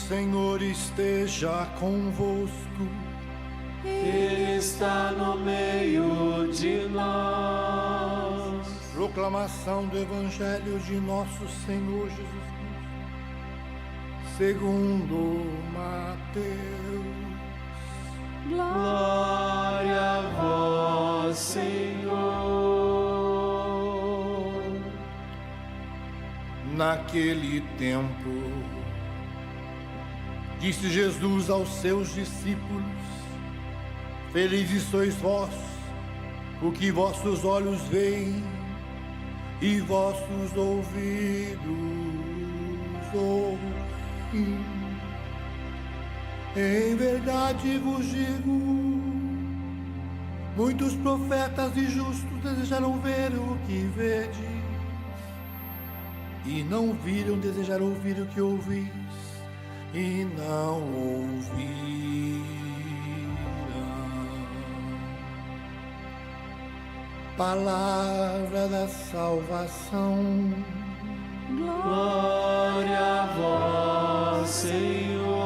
Senhor esteja convosco. Ele está no meio de nós. Proclamação do Evangelho de nosso Senhor Jesus Cristo, segundo Mateus. Glória a vós, Senhor. Naquele tempo, disse Jesus aos seus discípulos: Felizes sois vós, porque vossos olhos veem e vossos ouvidos ouvem. Em verdade vos digo, muitos profetas e justos desejaram ver o que vedes, e não viram, desejaram ouvir o que ouvis, e não ouviram. Palavra da salvação. Glória a vós, Senhor.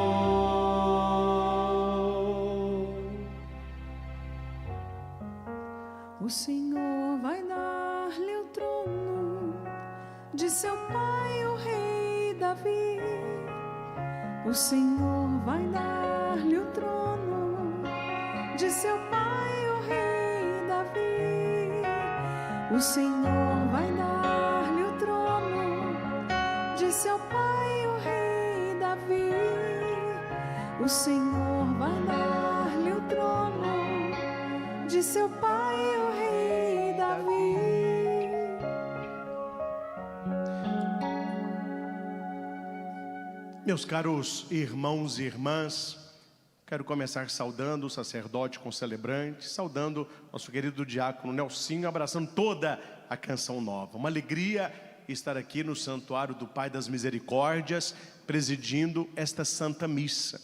O Senhor vai dar-lhe o trono de seu pai, o rei Davi. O Senhor vai dar-lhe o trono de seu pai, o rei Davi. O Senhor vai dar-lhe o trono de seu pai, o rei Davi. O Senhor vai dar-lhe o trono de seu pai, o rei Davi. Meus caros irmãos e irmãs, quero começar saudando o sacerdote concelebrante, saudando nosso querido diácono Nelsinho, abraçando toda a Canção Nova. Uma alegria estar aqui no Santuário do Pai das Misericórdias, presidindo esta Santa Missa.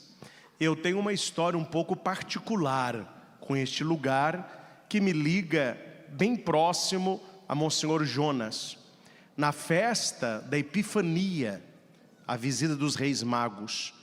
Eu tenho uma história um pouco particular com este lugar, que me liga bem próximo a Monsenhor Jonas. Na festa da Epifania, a visita dos Reis Magos,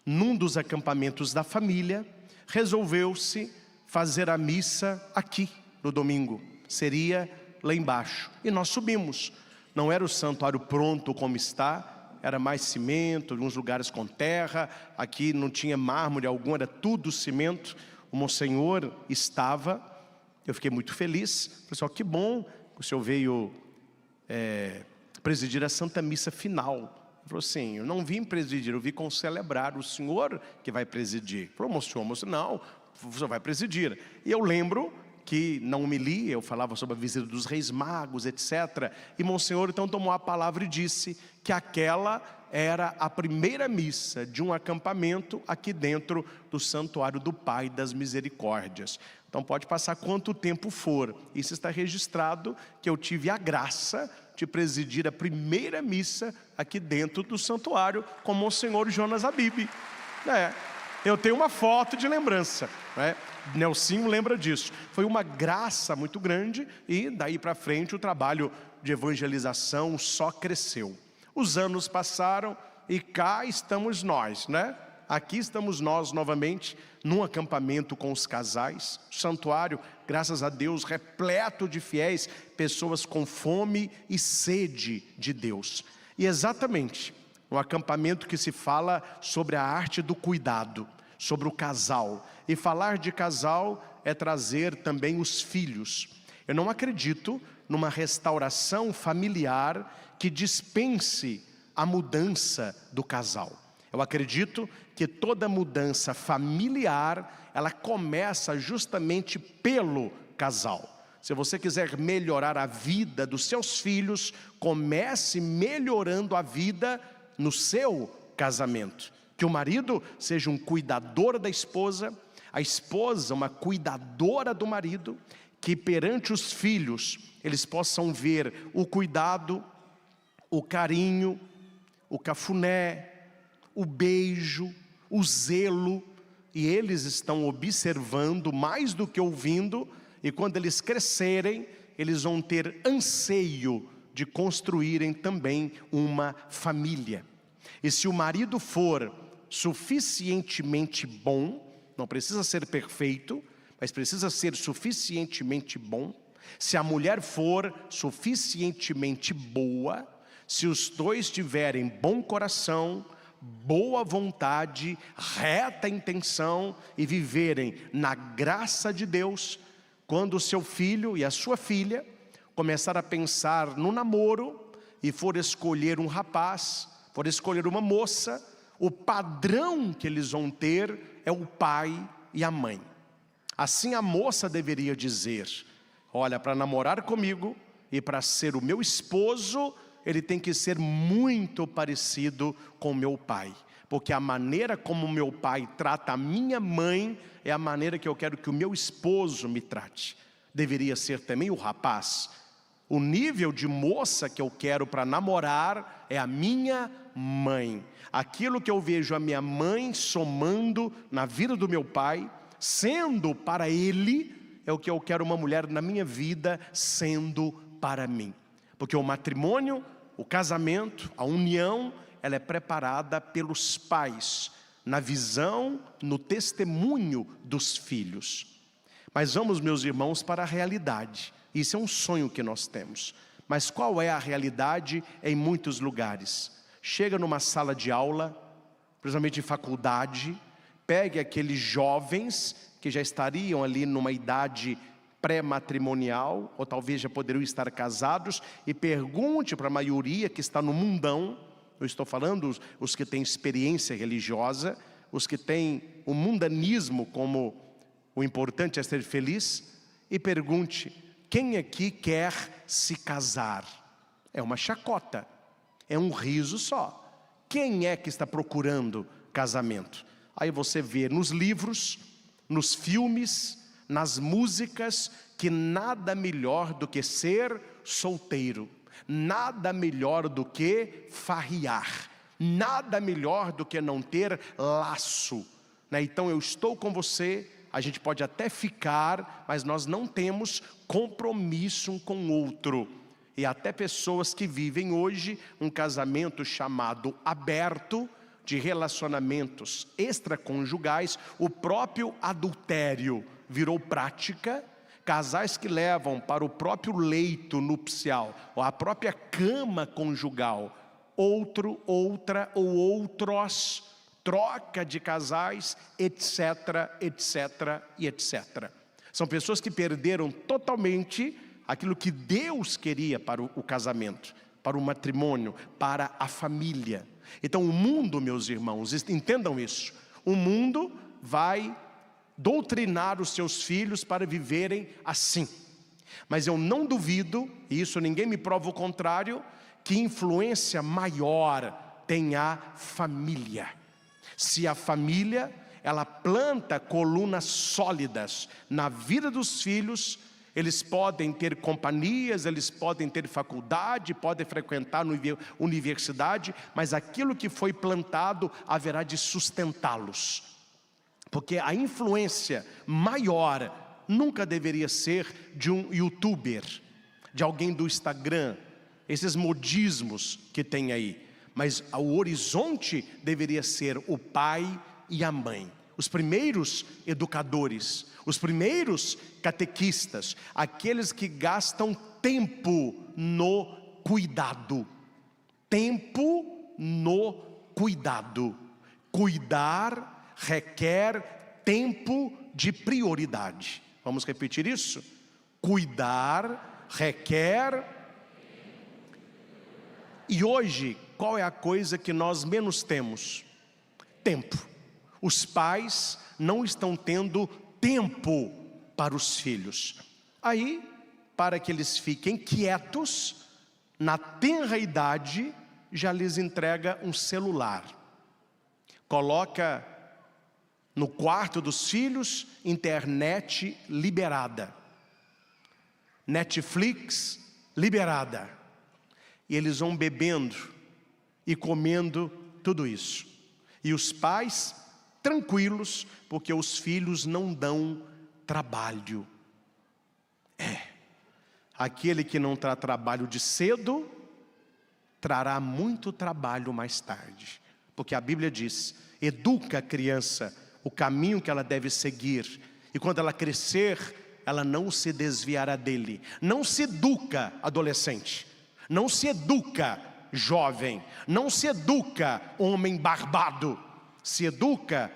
num dos acampamentos da família, resolveu-se fazer a missa aqui no domingo. Seria lá embaixo. E nós subimos. Não era o santuário pronto como está, era mais cimento, alguns lugares com terra. Aqui não tinha mármore algum, era tudo cimento. O Monsenhor estava, eu fiquei muito feliz. Pessoal, que bom que o senhor veio presidir a Santa Missa final. Ele falou assim: eu não vim presidir, eu vim concelebrar, o senhor que vai presidir. Ele falou: moço, não, o senhor vai presidir. E eu lembro que na homilia eu falava sobre a visita dos Reis Magos, etc. E Monsenhor então tomou a palavra e disse que aquela era a primeira missa de um acampamento aqui dentro do Santuário do Pai das Misericórdias. Então pode passar quanto tempo for, isso está registrado, que eu tive a graça de presidir a primeira missa aqui dentro do santuário com Monsenhor Jonas Abib. Eu tenho uma foto de lembrança, Nelsinho lembra disso. Foi uma graça muito grande e daí para frente o trabalho de evangelização só cresceu. Os anos passaram e cá estamos nós, Aqui estamos nós novamente num acampamento com os casais. O santuário, graças a Deus, repleto de fiéis, pessoas com fome e sede de Deus. E exatamente no acampamento que se fala sobre a arte do cuidado, sobre o casal. E falar de casal é trazer também os filhos. Eu não acredito numa restauração familiar que dispense a mudança do casal. Eu acredito que toda mudança familiar, ela começa justamente pelo casal. Se você quiser melhorar a vida dos seus filhos, comece melhorando a vida no seu casamento. Que o marido seja um cuidador da esposa, a esposa uma cuidadora do marido, que perante os filhos eles possam ver o cuidado, o carinho, o cafuné, o beijo, o zelo, e eles estão observando mais do que ouvindo, e quando eles crescerem, eles vão ter anseio de construírem também uma família. E se o marido for suficientemente bom, não precisa ser perfeito, mas precisa ser suficientemente bom, se a mulher for suficientemente boa, se os dois tiverem bom coração, boa vontade, reta intenção e viverem na graça de Deus, quando o seu filho e a sua filha começar a pensar no namoro e for escolher um rapaz, for escolher uma moça, o padrão que eles vão ter é o pai e a mãe. Assim a moça deveria dizer: olha, para namorar comigo e para ser o meu esposo, ele tem que ser muito parecido com meu pai, porque a maneira como meu pai trata a minha mãe é a maneira que eu quero que o meu esposo me trate. Deveria ser também o rapaz. O nível de moça que eu quero para namorar é a minha mãe. Aquilo que eu vejo a minha mãe somando na vida do meu pai, sendo para ele, é o que eu quero uma mulher na minha vida sendo para mim. Porque o matrimônio, o casamento, a união, ela é preparada pelos pais, na visão, no testemunho dos filhos. Mas vamos, meus irmãos, para a realidade. Isso é um sonho que nós temos. Mas qual é a realidade em muitos lugares? Chega numa sala de aula, principalmente em faculdade, pegue aqueles jovens que já estariam ali numa idade pré-matrimonial, ou talvez já poderiam estar casados, e pergunte para a maioria que está no mundão, eu estou falando os que têm experiência religiosa, os que têm o mundanismo como o importante é ser feliz, e pergunte: quem aqui quer se casar? É uma chacota, é um riso só. Quem é que está procurando casamento? Aí você vê nos livros, nos filmes, nas músicas, que nada melhor do que ser solteiro, nada melhor do que farriar, nada melhor do que não ter laço, né? Então eu estou com você, a gente pode até ficar, mas nós não temos compromisso um com o outro. E até pessoas que vivem hoje um casamento chamado aberto, de relacionamentos extraconjugais, o próprio adultério virou prática. Casais que levam para o próprio leito nupcial, ou a própria cama conjugal, outro, outra ou outros, troca de casais, etc, etc e etc. São pessoas que perderam totalmente aquilo que Deus queria para o casamento, para o matrimônio, para a família. Então o mundo, meus irmãos, entendam isso, o mundo vai doutrinar os seus filhos para viverem assim. Mas eu não duvido, e isso ninguém me prova o contrário, que influência maior tem a família. Se a família, ela planta colunas sólidas na vida dos filhos, eles podem ter companhias, eles podem ter faculdade, podem frequentar universidade, mas aquilo que foi plantado haverá de sustentá-los. Porque a influência maior nunca deveria ser de um youtuber, de alguém do Instagram, esses modismos que tem aí. Mas o horizonte deveria ser o pai e a mãe. Os primeiros educadores, os primeiros catequistas, aqueles que gastam tempo no cuidado. Tempo no cuidado. Cuidar requer tempo de prioridade. Vamos repetir isso? Cuidar requer. E hoje, qual é a coisa que nós menos temos? Tempo. Os pais não estão tendo tempo para os filhos. Aí, para que eles fiquem quietos, na tenra idade, já lhes entrega um celular. Coloca no quarto dos filhos, internet liberada. Netflix liberada. E eles vão bebendo e comendo tudo isso. E os pais tranquilos, porque os filhos não dão trabalho. Aquele que não traz trabalho de cedo, trará muito trabalho mais tarde. Porque a Bíblia diz: educa a criança, o caminho que ela deve seguir. E quando ela crescer, ela não se desviará dele. Não se educa adolescente, não se educa jovem, não se educa homem barbado, se educa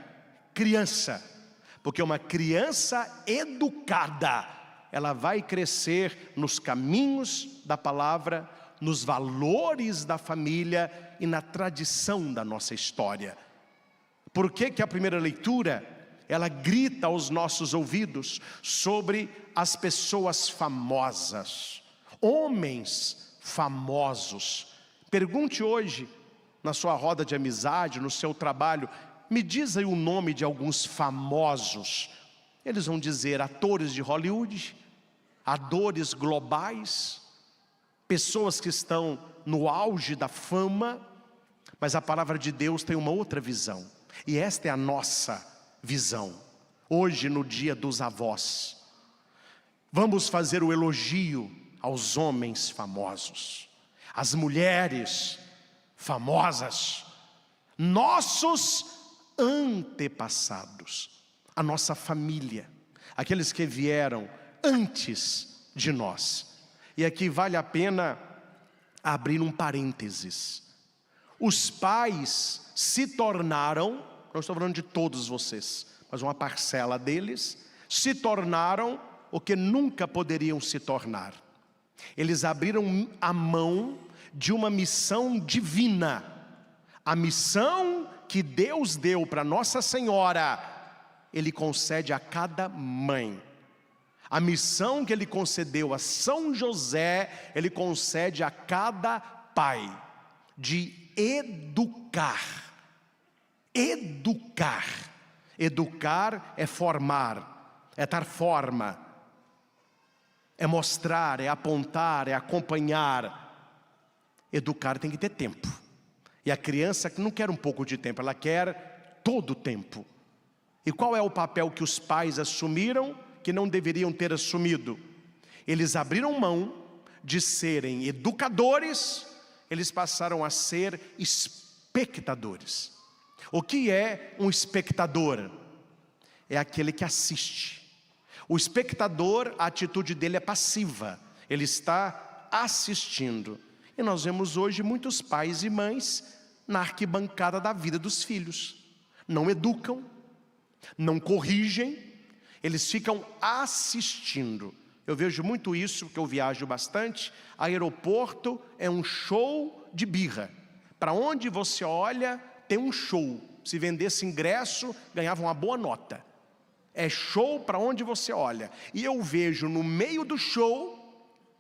criança. Porque uma criança educada, ela vai crescer nos caminhos da palavra, nos valores da família e na tradição da nossa história. Por que que a primeira leitura, ela grita aos nossos ouvidos sobre as pessoas famosas, homens famosos? Pergunte hoje, na sua roda de amizade, no seu trabalho, me diz aí o nome de alguns famosos. Eles vão dizer atores de Hollywood, atores globais, pessoas que estão no auge da fama. Mas a palavra de Deus tem uma outra visão, e esta é a nossa visão. Hoje, no dia dos avós, vamos fazer o elogio aos homens famosos, às mulheres famosas, nossos antepassados, a nossa família, aqueles que vieram antes de nós. E aqui vale a pena abrir um parênteses. Os pais se tornaram, não estou falando de todos vocês, mas uma parcela deles, se tornaram o que nunca poderiam se tornar. Eles abriram a mão de uma missão divina. A missão que Deus deu para Nossa Senhora, Ele concede a cada mãe. A missão que Ele concedeu a São José, Ele concede a cada pai, de educar. Educar. Educar é formar, é dar forma, é mostrar, é apontar, é acompanhar. Educar tem que ter tempo. E a criança não quer um pouco de tempo, ela quer todo o tempo. E qual é o papel que os pais assumiram, que não deveriam ter assumido? Eles abriram mão de serem educadores, eles passaram a ser espectadores. O que é um espectador? É aquele que assiste. O espectador, a atitude dele é passiva, ele está assistindo. E nós vemos hoje muitos pais e mães na arquibancada da vida dos filhos. Não educam, não corrigem, eles ficam assistindo. Eu vejo muito isso, porque eu viajo bastante. Aeroporto é um show de birra. Para onde você olha, tem um show. Se vendesse ingresso, ganhava uma boa nota. É show para onde você olha. E eu vejo no meio do show,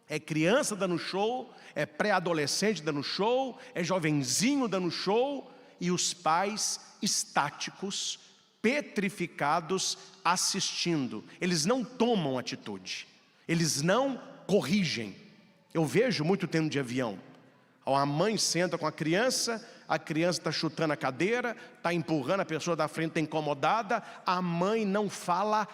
é criança dando show, é pré-adolescente dando show, é jovenzinho dando show, e os pais estáticos, petrificados, assistindo. Eles não tomam atitude, eles não corrigem. Eu vejo muito tempo de avião. A mãe senta com a criança está chutando a cadeira, está empurrando, a pessoa da frente está incomodada, a mãe não fala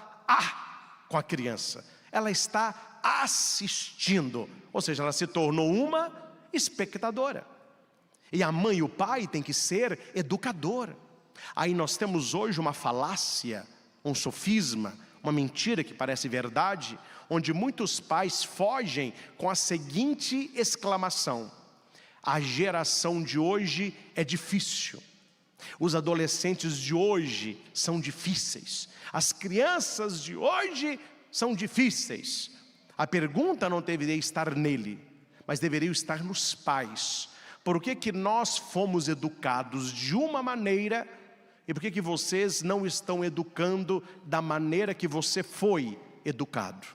com a criança, ela está assistindo, ou seja, ela se tornou uma espectadora. E a mãe e o pai têm que ser educador. Aí nós temos hoje uma falácia, um sofisma, uma mentira que parece verdade, onde muitos pais fogem com a seguinte exclamação: a geração de hoje é difícil, os adolescentes de hoje são difíceis, as crianças de hoje são difíceis. A pergunta não deveria estar nele, mas deveria estar nos pais. Por que nós fomos educados de uma maneira, e por que vocês não estão educando da maneira que você foi educado?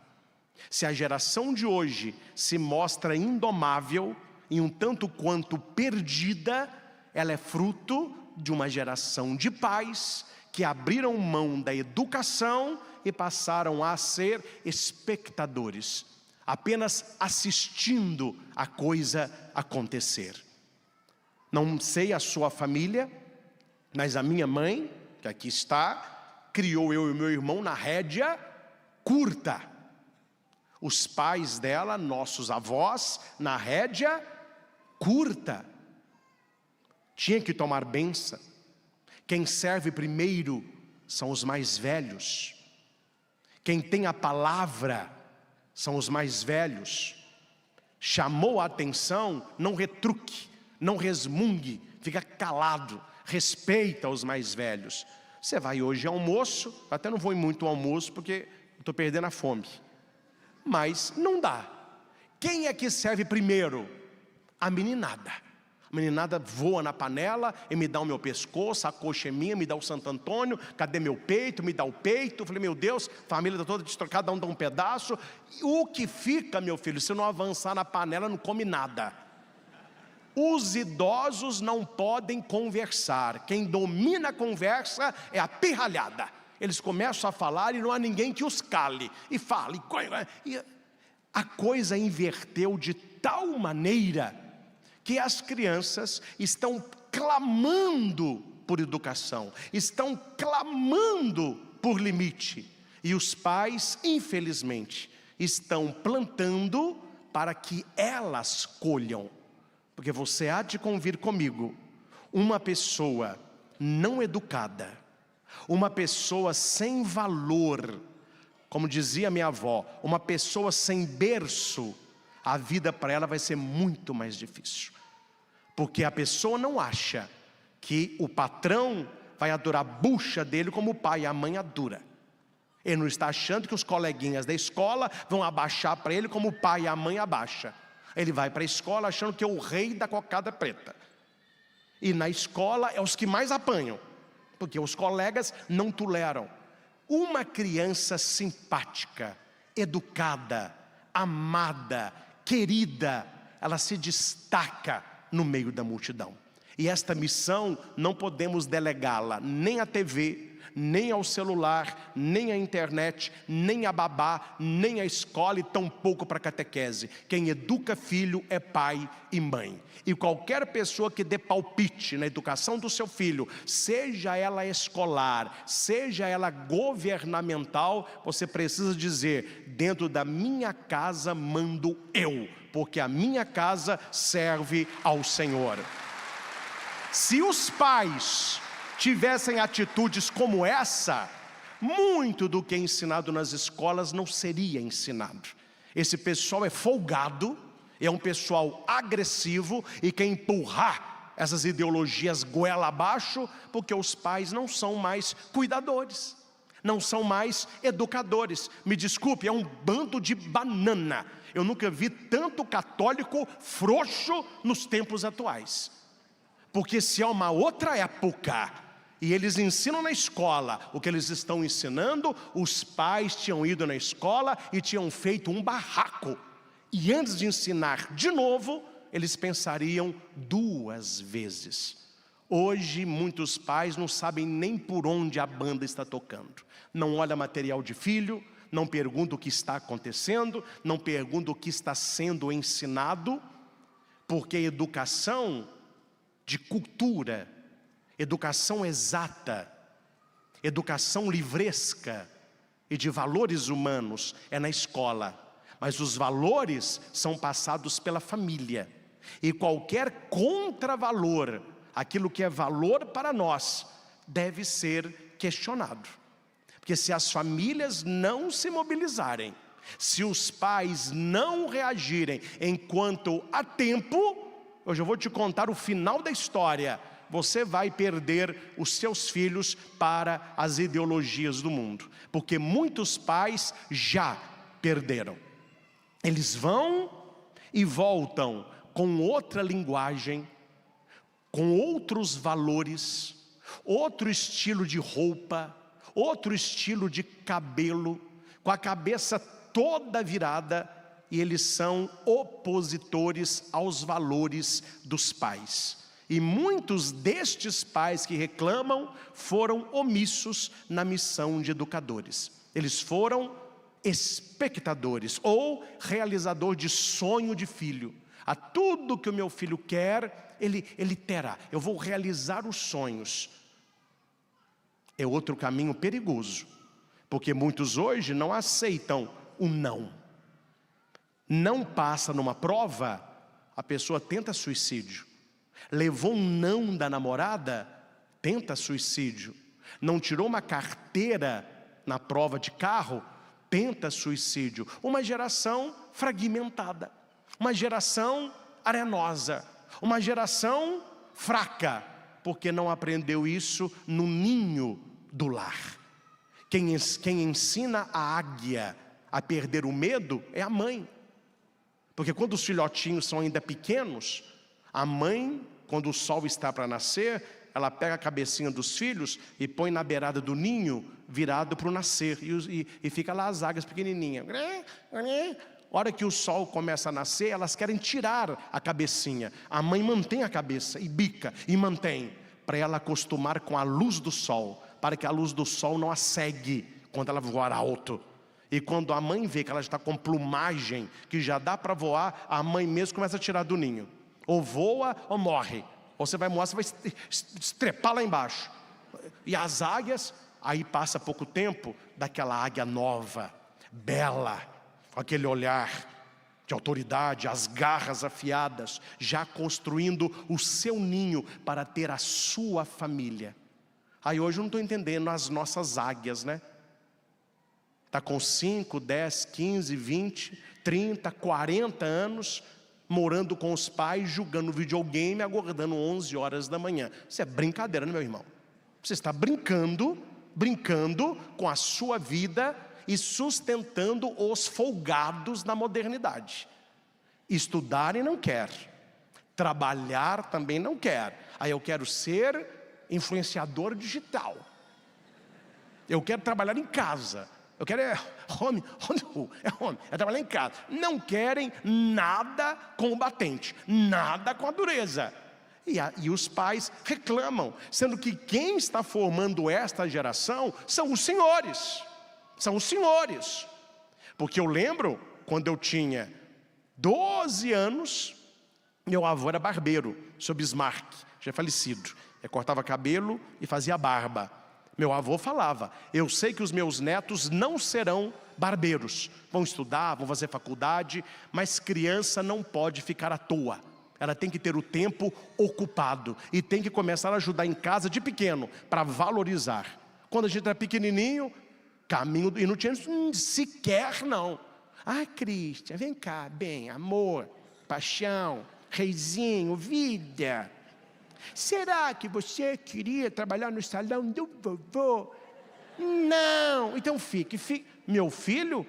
Se a geração de hoje se mostra indomável e um tanto quanto perdida, ela é fruto de uma geração de pais que abriram mão da educação e passaram a ser espectadores, apenas assistindo a coisa acontecer. Não sei a sua família, mas a minha mãe, que aqui está, criou eu e meu irmão na rédea curta. Os pais dela, nossos avós, na rédea curta. Tinha que tomar bênção, Quem serve primeiro são os mais velhos. Quem tem a palavra são os mais velhos. Chamou a atenção, não retruque, não resmungue, fica calado, respeita os mais velhos. Você vai hoje ao almoço, até não vou muito ao almoço porque estou perdendo a fome, mas não dá. Quem é que serve primeiro? A meninada. A meninada voa na panela e me dá o meu pescoço, a coxa é minha, me dá o Santo Antônio, cadê meu peito, me dá o peito. Eu falei, meu Deus, a família está toda destrocada, cada um dá um pedaço. E o que fica, meu filho, se não avançar na panela, não come nada. Os idosos não podem conversar. Quem domina a conversa é a pirralhada. Eles começam a falar e não há ninguém que os cale. E fala, e a coisa inverteu de tal maneira que as crianças estão clamando por educação, estão clamando por limite, e os pais, infelizmente, estão plantando para que elas colham. Porque você há de convir comigo, uma pessoa não educada, uma pessoa sem valor, como dizia minha avó, uma pessoa sem berço, a vida para ela vai ser muito mais difícil. Porque a pessoa não acha que o patrão vai adorar a bucha dele como o pai e a mãe adoram. Ele não está achando que os coleguinhas da escola vão abaixar para ele como o pai e a mãe abaixam. Ele vai para a escola achando que é o rei da cocada preta. E na escola é os que mais apanham, porque os colegas não toleram. Uma criança simpática, educada, amada, querida, ela se destaca no meio da multidão. E esta missão não podemos delegá-la nem à TV, nem ao celular, nem à internet, nem a babá, nem à escola e tampouco para a catequese. Quem educa filho é pai e mãe. E qualquer pessoa que dê palpite na educação do seu filho, seja ela escolar, seja ela governamental, você precisa dizer, dentro da minha casa mando eu, porque a minha casa serve ao Senhor. Se os pais tivessem atitudes como essa, muito do que é ensinado nas escolas não seria ensinado. Esse pessoal é folgado, é um pessoal agressivo e quer empurrar essas ideologias goela abaixo, porque os pais não são mais cuidadores, não são mais educadores. Me desculpe, é um bando de banana. Eu nunca vi tanto católico frouxo nos tempos atuais. Porque se há uma outra época e eles ensinam na escola o que eles estão ensinando, os pais tinham ido na escola e tinham feito um barraco. E antes de ensinar de novo, eles pensariam duas vezes. Hoje muitos pais não sabem nem por onde a banda está tocando. Não olha material de filho, não pergunta o que está acontecendo, não pergunta o que está sendo ensinado, porque a educação de cultura, educação exata, educação livresca e de valores humanos é na escola. Mas os valores são passados pela família. E qualquer contravalor, aquilo que é valor para nós, deve ser questionado. Porque se as famílias não se mobilizarem, se os pais não reagirem enquanto há tempo, hoje eu vou te contar o final da história. Você vai perder os seus filhos para as ideologias do mundo. Porque muitos pais já perderam. Eles vão e voltam com outra linguagem, com outros valores, outro estilo de roupa, outro estilo de cabelo, com a cabeça toda virada, e eles são opositores aos valores dos pais. E muitos destes pais que reclamam foram omissos na missão de educadores. Eles foram espectadores ou realizador de sonho de filho. A tudo que o meu filho quer, ele terá. Eu vou realizar os sonhos. É outro caminho perigoso, porque muitos hoje não aceitam o não. Não passa numa prova, a pessoa tenta suicídio. Levou um não da namorada, tenta suicídio. Não tirou uma carteira na prova de carro, tenta suicídio. Uma geração fragmentada, uma geração arenosa, uma geração fraca, porque não aprendeu isso no ninho do lar. Quem ensina a águia a perder o medo é a mãe. Porque quando os filhotinhos são ainda pequenos, a mãe, quando o sol está para nascer, ela pega a cabecinha dos filhos e põe na beirada do ninho, virado para o nascer, e fica lá as águias pequenininhas. A hora que o sol começa a nascer, elas querem tirar a cabecinha. A mãe mantém a cabeça e bica, e mantém, para ela acostumar com a luz do sol, para que a luz do sol não a cegue quando ela voar alto. E quando a mãe vê que ela está com plumagem, que já dá para voar, a mãe mesmo começa a tirar do ninho. Ou voa ou morre. Ou você vai morrer, você vai estrepar lá embaixo. E as águias, aí passa pouco tempo, daquela águia nova, bela, com aquele olhar de autoridade, as garras afiadas, já construindo o seu ninho para ter a sua família. Aí hoje eu não estou entendendo as nossas águias, né? Está com 5, 10, 15, 20, 30, 40 anos, morando com os pais, jogando videogame, acordando 11 horas da manhã. Isso é brincadeira, né, meu irmão? Você está brincando com a sua vida e sustentando os folgados na modernidade. Estudar e não quer, trabalhar também não quer. Aí eu quero ser influenciador digital. Eu quero trabalhar em casa. Eu quero home, é trabalhar em casa. Não querem nada com o batente, nada com a dureza. E os pais reclamam, sendo que quem está formando esta geração são os senhores. São os senhores. Porque eu lembro, quando eu tinha 12 anos, meu avô era barbeiro, seu Bismarck, já é falecido. Ele cortava cabelo e fazia barba. Meu avô falava, eu sei que os meus netos não serão barbeiros. Vão estudar, vão fazer faculdade, mas criança não pode ficar à toa. Ela tem que ter o tempo ocupado e tem que começar a ajudar em casa de pequeno, para valorizar. Quando a gente era pequenininho, caminho, e não tinha sequer não. Ah, Cristian, vem cá, bem, amor, paixão, reizinho, vida. Será que você queria trabalhar no salão do vovô? Não, então fique. Meu filho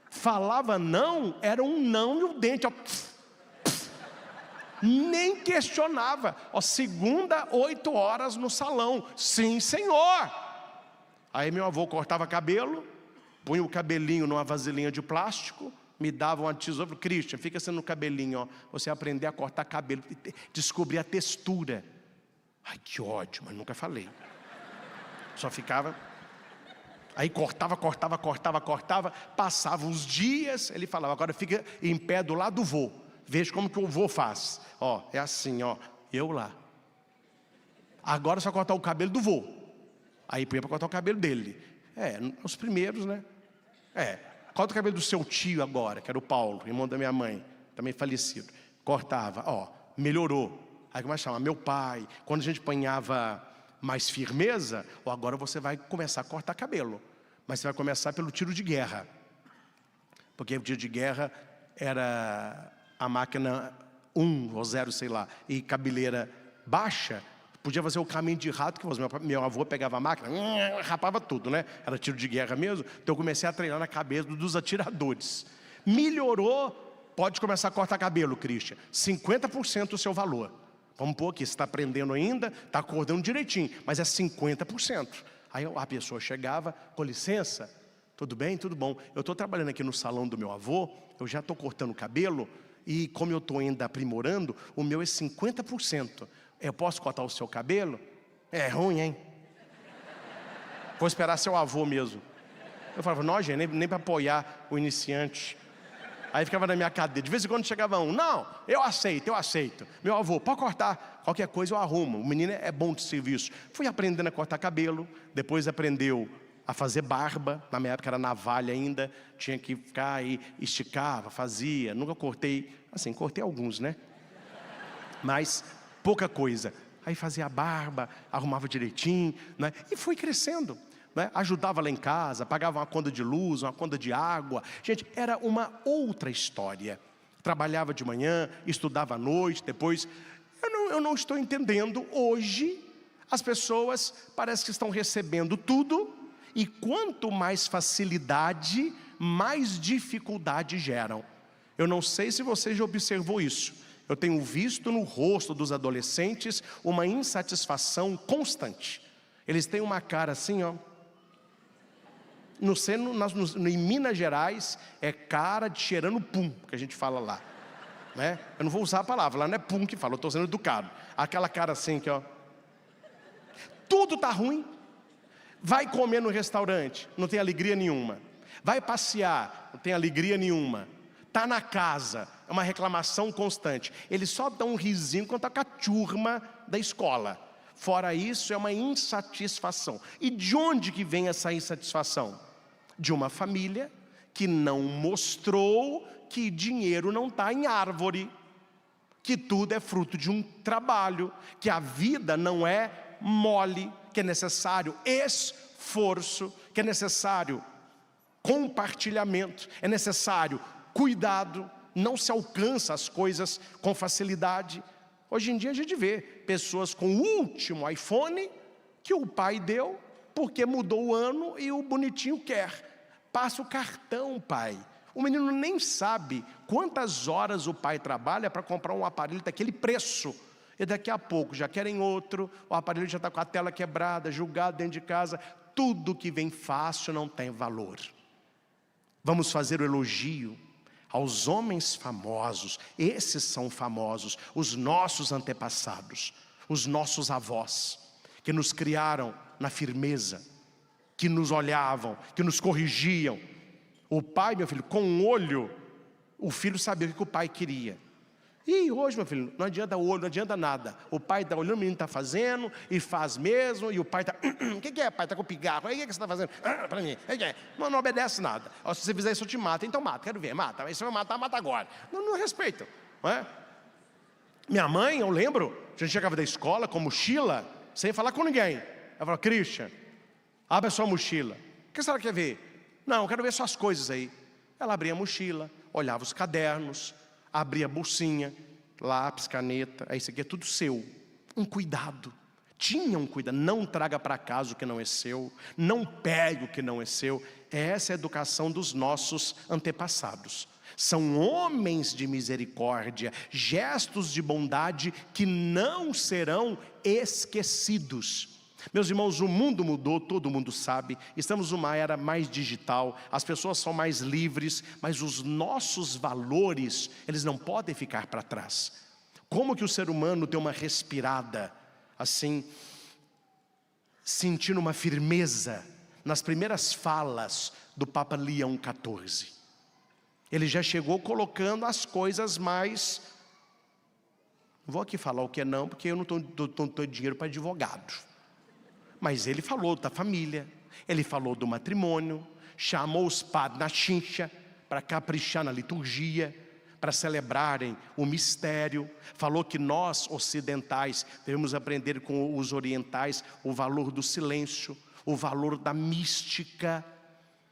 falava não, era um não e o dente, ó, nem questionava. Ó, segunda, 8 horas no salão. Sim, senhor. Aí meu avô cortava cabelo, punha o cabelinho numa vasilhinha de plástico, me dava uma tesoura. Cristian, fica assim no cabelinho, ó, você aprender a cortar cabelo, descobrir a textura. Ai, que ódio, mas nunca falei. Só ficava. Aí cortava, passava uns dias, ele falava, agora fica em pé do lado do vô. Veja como que o vô faz. Ó, é assim, ó, eu lá. Agora só cortar o cabelo do vô. Aí punha para cortar o cabelo dele. Os primeiros, né? Corta o cabelo do seu tio agora, que era o Paulo, irmão da minha mãe, também falecido. Cortava, ó, melhorou. Aí começa a chamar meu pai. Quando a gente apanhava mais firmeza, ó, agora você vai começar a cortar cabelo. Mas você vai começar pelo tiro de guerra. Porque o tiro de guerra era a máquina 1 ou 0, sei lá, e cabeleira baixa, podia fazer o caminho de rato, que meu avô pegava a máquina, rapava tudo, né? Era tiro de guerra mesmo. Então eu comecei a treinar na cabeça dos atiradores. Melhorou, pode começar a cortar cabelo, Cristian. 50% do seu valor. Vamos pôr aqui, você está aprendendo ainda, está acordando direitinho, mas é 50%. Aí a pessoa chegava, com licença, tudo bem, tudo bom. Eu estou trabalhando aqui no salão do meu avô, eu já estou cortando o cabelo, e como eu estou ainda aprimorando, o meu é 50%. Eu posso cortar o seu cabelo? É ruim, hein? Vou esperar seu avô mesmo. Eu falava, não, gente, nem para apoiar o iniciante. Aí ficava na minha cadeira. De vez em quando chegava um, não, eu aceito. Meu avô, pode cortar, qualquer coisa eu arrumo. O menino é bom de serviço. Fui aprendendo a cortar cabelo, depois aprendeu a fazer barba. Na minha época era navalha ainda, tinha que ficar aí, esticava, fazia. Nunca cortei, assim, cortei alguns, né? Mas pouca coisa. aí fazia a barba, arrumava direitinho, né? E foi crescendo, né? Ajudava lá em casa, pagava uma conta de luz, uma conta de água. Gente, era uma outra história. Trabalhava de manhã, estudava à noite, depois... Eu não estou entendendo, hoje as pessoas parecem que estão recebendo tudo, e quanto mais facilidade, mais dificuldade geram. Eu não sei se você já observou isso. Eu tenho visto no rosto dos adolescentes uma insatisfação constante. Eles têm uma cara assim, ó. Em Minas Gerais, é cara de cheirando pum, que a gente fala lá, né? Eu não vou usar a palavra, lá não é pum que fala, eu estou sendo educado. Aquela cara assim, que ó. Tudo está ruim. Vai comer no restaurante, não tem alegria nenhuma. Vai passear, não tem alegria nenhuma. Está na casa, é uma reclamação constante. Eles só dão um risinho quando está com a turma da escola. Fora isso, é uma insatisfação. E de onde que vem essa insatisfação? De uma família que não mostrou que dinheiro não está em árvore, que tudo é fruto de um trabalho, que a vida não é mole, que é necessário esforço, que é necessário compartilhamento, é necessário cuidado, não se alcança as coisas com facilidade. Hoje em dia a gente vê pessoas com o último iPhone que o pai deu, porque mudou o ano e o bonitinho quer. Passa o cartão, pai. O menino nem sabe quantas horas o pai trabalha para comprar um aparelho daquele preço. E daqui a pouco já querem outro, o aparelho já está com a tela quebrada, julgado dentro de casa. Tudo que vem fácil não tem valor. Vamos fazer o elogio aos homens famosos. Esses são famosos, os nossos antepassados, os nossos avós, que nos criaram na firmeza, que nos olhavam, que nos corrigiam. O pai, meu filho, com um olho, o filho sabia o que o pai queria. E hoje, meu filho, não adianta olho, não adianta nada. O pai está olhando, o menino está fazendo, e faz mesmo, e o pai está... O que é, pai? Está com pigarro? O que você está fazendo? Para mim. Não obedece nada. Se você fizer isso, eu te mato. Então mata, quero ver, mata. Aí você vai matar, mata agora. Não respeito, não é? Minha mãe, eu lembro, a gente chegava da escola com mochila, sem falar com ninguém. Ela falava, Christian, abre a sua mochila. O que a senhora quer ver? Não, eu quero ver suas coisas aí. Ela abria a mochila, olhava os cadernos, abria a bolsinha, lápis, caneta, isso aqui é tudo seu. Um cuidado. Tinha um cuidado. Não traga para casa o que não é seu. Não pegue o que não é seu. Essa é a educação dos nossos antepassados. São homens de misericórdia, gestos de bondade que não serão esquecidos. Meus irmãos, o mundo mudou, todo mundo sabe. Estamos numa era mais digital, as pessoas são mais livres, mas os nossos valores, eles não podem ficar para trás. Como que o ser humano deu uma respirada, assim, sentindo uma firmeza nas primeiras falas do Papa Leão XIV. Ele já chegou colocando as coisas mais... Não vou aqui falar o que é não, porque eu não tenho dinheiro para advogado. Mas ele falou da família, ele falou do matrimônio, chamou os padres na chincha para caprichar na liturgia, para celebrarem o mistério. Falou que nós ocidentais devemos aprender com os orientais o valor do silêncio, o valor da mística.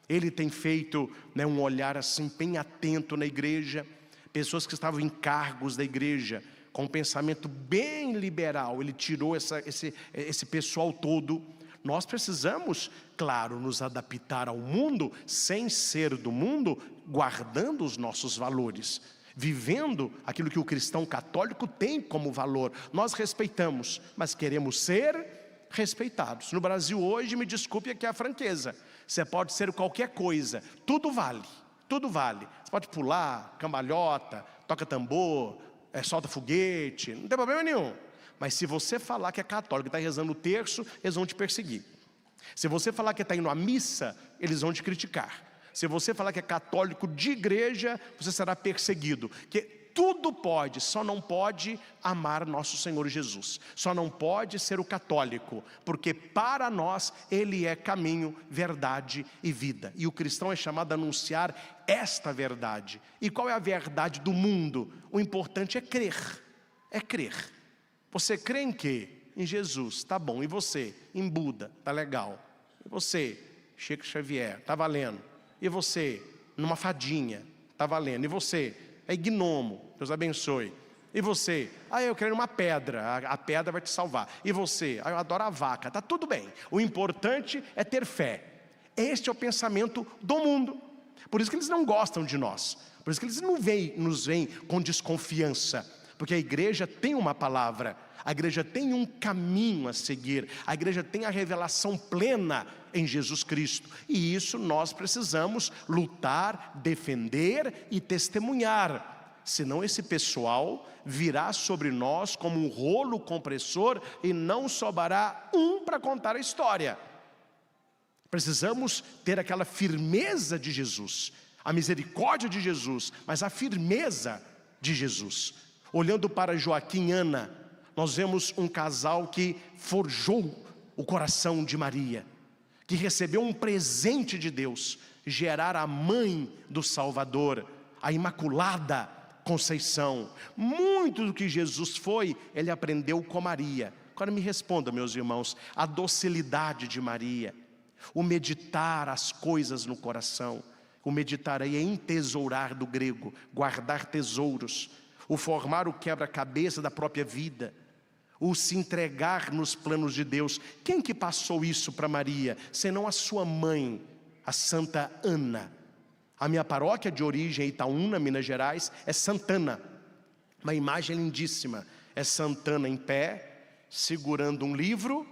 Ele tem feito um olhar assim bem atento na igreja. Pessoas que estavam em cargos da igreja com um pensamento bem liberal, ele tirou esse pessoal todo. Nós precisamos, claro, nos adaptar ao mundo, sem ser do mundo, guardando os nossos valores, vivendo aquilo que o cristão católico tem como valor. Nós respeitamos, mas queremos ser respeitados. No Brasil hoje, me desculpe aqui a franqueza, você pode ser qualquer coisa, tudo vale, tudo vale. Você pode pular, cambalhota, toca tambor, solta foguete, não tem problema nenhum. Mas se você falar que é católico e está rezando o terço, eles vão te perseguir. Se você falar que está indo à missa, eles vão te criticar. Se você falar que é católico de igreja, você será perseguido. Que tudo pode, só não pode amar nosso Senhor Jesus. Só não pode ser o católico, porque para nós Ele é caminho, verdade e vida. E o cristão é chamado a anunciar esta verdade. E qual é a verdade do mundo? O importante é crer. É crer. Você crê em quê? Em Jesus, tá bom. E você? Em Buda, tá legal. E você? Chico Xavier, tá valendo. E você? Numa fadinha, tá valendo. E você? É gnomo, Deus abençoe. E você? Eu quero uma pedra, a pedra vai te salvar. E você? Eu adoro a vaca, tá tudo bem. O importante é ter fé. Este é o pensamento do mundo. Por isso que eles não gostam de nós. Por isso que eles não nos veem com desconfiança. Porque a igreja tem uma palavra. A igreja tem um caminho a seguir. A igreja tem a revelação plena em Jesus Cristo. E isso nós precisamos lutar, defender e testemunhar. Senão esse pessoal virá sobre nós como um rolo compressor e não sobrará um para contar a história. Precisamos ter aquela firmeza de Jesus, a misericórdia de Jesus, mas a firmeza de Jesus. Olhando para Joaquim e Ana, nós vemos um casal que forjou o coração de Maria, que recebeu um presente de Deus, gerar a mãe do Salvador, a Imaculada Conceição. Muito do que Jesus foi, ele aprendeu com Maria. Agora me responda, meus irmãos, a docilidade de Maria, o meditar as coisas no coração. O meditar aí é entesourar do grego, guardar tesouros, o formar o quebra-cabeça da própria vida, o se entregar nos planos de Deus. Quem que passou isso para Maria, senão a sua mãe, a Santa Ana? A minha paróquia de origem, Itaúna, Minas Gerais, é Santana. Uma imagem lindíssima. É Santana em pé, segurando um livro,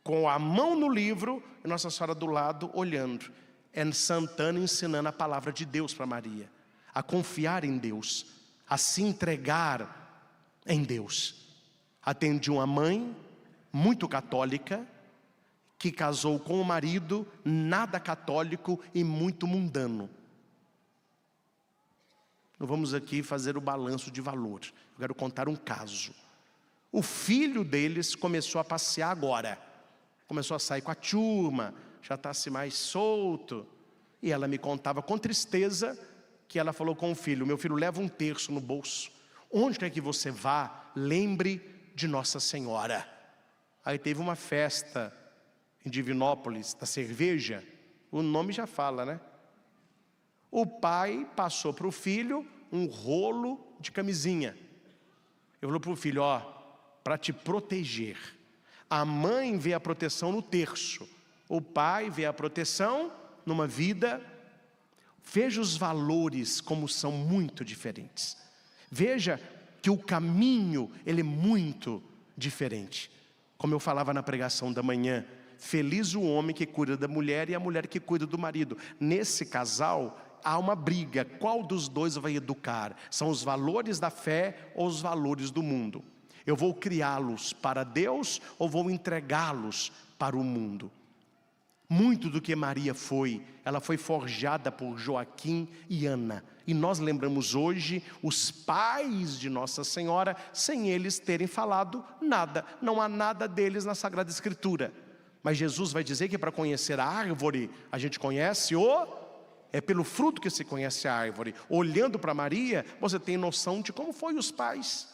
com a mão no livro, e Nossa Senhora do lado, olhando. É Santana ensinando a palavra de Deus para Maria. A confiar em Deus, a se entregar em Deus. Atende uma mãe muito católica, que casou com um marido nada católico e muito mundano. Não vamos aqui fazer o balanço de valor. Eu quero contar um caso. O filho deles começou a passear agora. Começou a sair com a turma, já está-se mais solto. E ela me contava com tristeza que ela falou com o filho: meu filho, leva um terço no bolso. Onde quer que você vá, lembre de Nossa Senhora. Aí teve uma festa em Divinópolis, da cerveja, o nome já fala, né? O pai passou para o filho um rolo de camisinha. Eu falei para o filho: para te proteger. A mãe vê a proteção no terço, o pai vê a proteção numa vida. Veja os valores como são muito diferentes. Veja que o caminho, ele é muito diferente. Como eu falava na pregação da manhã, feliz o homem que cuida da mulher e a mulher que cuida do marido. Nesse casal há uma briga, qual dos dois vai educar? São os valores da fé ou os valores do mundo? Eu vou criá-los para Deus ou vou entregá-los para o mundo? Muito do que Maria foi, ela foi forjada por Joaquim e Ana. E nós lembramos hoje os pais de Nossa Senhora, sem eles terem falado nada. Não há nada deles na Sagrada Escritura. Mas Jesus vai dizer que para conhecer a árvore, a gente conhece é pelo fruto que se conhece a árvore. Olhando para Maria, você tem noção de como foi os pais.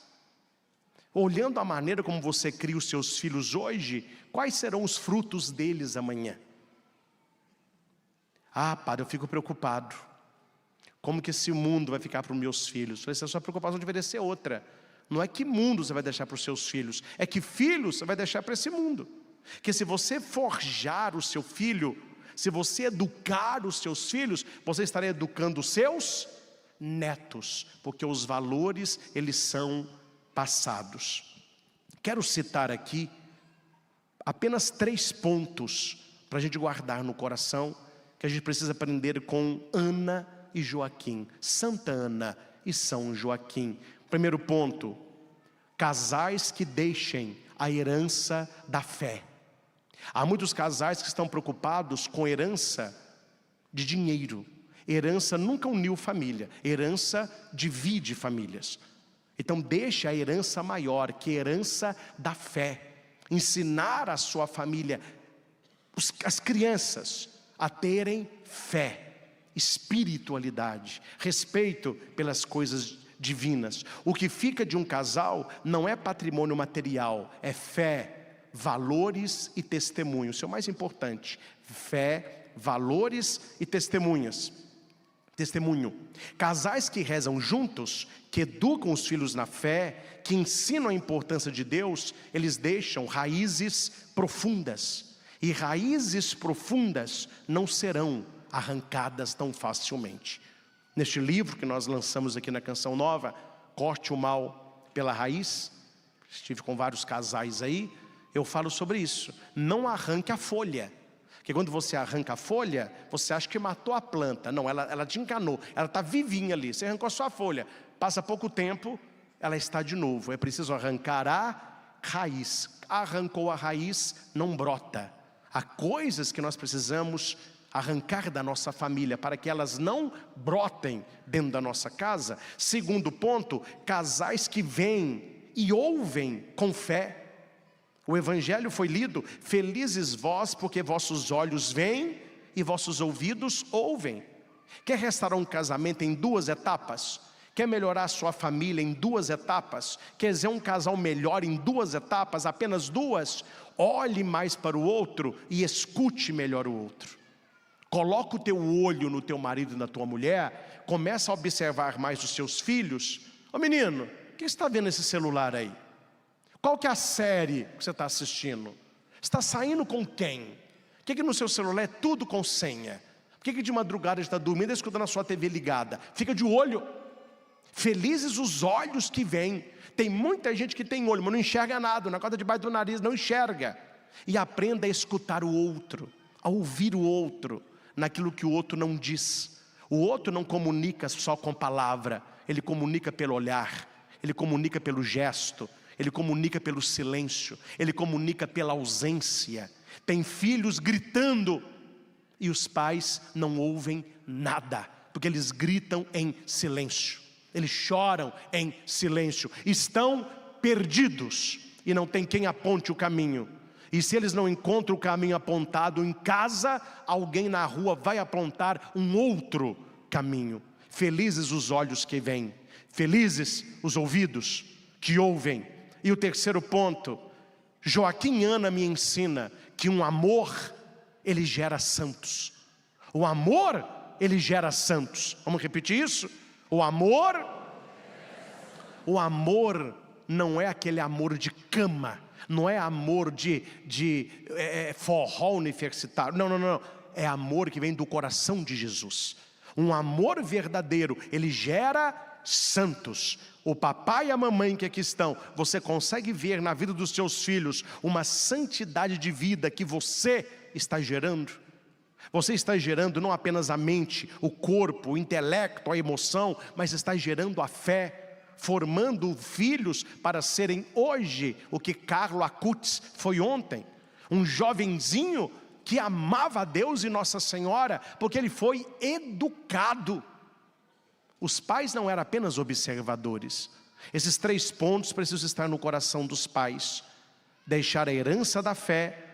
Olhando a maneira como você cria os seus filhos hoje, quais serão os frutos deles amanhã? Padre, eu fico preocupado. Como que esse mundo vai ficar para os meus filhos? A sua preocupação deveria ser outra. Não é que mundo você vai deixar para os seus filhos, é que filhos você vai deixar para esse mundo. Que se você forjar o seu filho, se você educar os seus filhos, você estará educando os seus netos, porque os valores, eles são passados. Quero citar aqui apenas 3 pontos para a gente guardar no coração, que a gente precisa aprender com Ana e Joaquim, Santa Ana e São Joaquim. Primeiro ponto: casais que deixem a herança da fé. Há muitos casais que estão preocupados com herança de dinheiro. Herança nunca uniu família, herança divide famílias. Então deixe a herança maior, que é a herança da fé. Ensinar a sua família, as crianças, a terem fé, espiritualidade, respeito pelas coisas divinas. O que fica de um casal não é patrimônio material, é fé, valores e testemunho. Isso é o mais importante: fé, valores e testemunho. Casais que rezam juntos, que educam os filhos na fé, que ensinam a importância de Deus, eles deixam raízes profundas. E raízes profundas não serão arrancadas tão facilmente. Neste livro que nós lançamos aqui na Canção Nova, Corte o Mal pela Raiz, estive com vários casais aí, eu falo sobre isso. Não arranque a folha, porque quando você arranca a folha, você acha que matou a planta. Não, ela te enganou, ela está vivinha ali. Você arrancou a sua folha, passa pouco tempo, ela está de novo. É preciso arrancar a raiz. Arrancou a raiz, não brota. Há coisas que nós precisamos arrancar da nossa família, para que elas não brotem dentro da nossa casa. Segundo ponto, casais que veem e ouvem com fé. O Evangelho foi lido: felizes vós, porque vossos olhos veem e vossos ouvidos ouvem. Quer restaurar um casamento em 2 etapas? Quer melhorar a sua família em 2 etapas? Quer dizer, um casal melhor em 2 etapas, apenas 2? Olhe mais para o outro e escute melhor o outro. Coloca o teu olho no teu marido e na tua mulher, começa a observar mais os seus filhos. Ô menino, o que você está vendo nesse celular aí? Qual que é a série que você está assistindo? Está saindo com quem? Por que no seu celular é tudo com senha? Por que de madrugada está dormindo e escutando a sua TV ligada? Fica de olho. Felizes os olhos que veem. Tem muita gente que tem olho, mas não enxerga nada, na corda debaixo do nariz, não enxerga. E aprenda a escutar o outro, a ouvir o outro, naquilo que o outro não diz. O outro não comunica só com palavra, ele comunica pelo olhar, ele comunica pelo gesto, ele comunica pelo silêncio, ele comunica pela ausência. Tem filhos gritando e os pais não ouvem nada, porque eles gritam em silêncio, eles choram em silêncio, estão perdidos e não tem quem aponte o caminho. E se eles não encontram o caminho apontado em casa, alguém na rua vai apontar um outro caminho. Felizes os olhos que veem, felizes os ouvidos que ouvem. E o terceiro ponto, Joaquim Ana me ensina que um amor, ele gera santos. O amor, ele gera santos. Vamos repetir isso? O amor não é aquele amor de cama, não é amor de forró universitário, não, é amor que vem do coração de Jesus. Um amor verdadeiro, ele gera santos. O papai e a mamãe que aqui estão, você consegue ver na vida dos seus filhos uma santidade de vida que você está gerando? Você está gerando não apenas a mente, o corpo, o intelecto, a emoção, mas está gerando a fé, formando filhos para serem hoje o que Carlo Acutis foi ontem. Um jovenzinho que amava a Deus e Nossa Senhora, porque ele foi educado. Os pais não eram apenas observadores. Esses 3 pontos precisam estar no coração dos pais: deixar a herança da fé,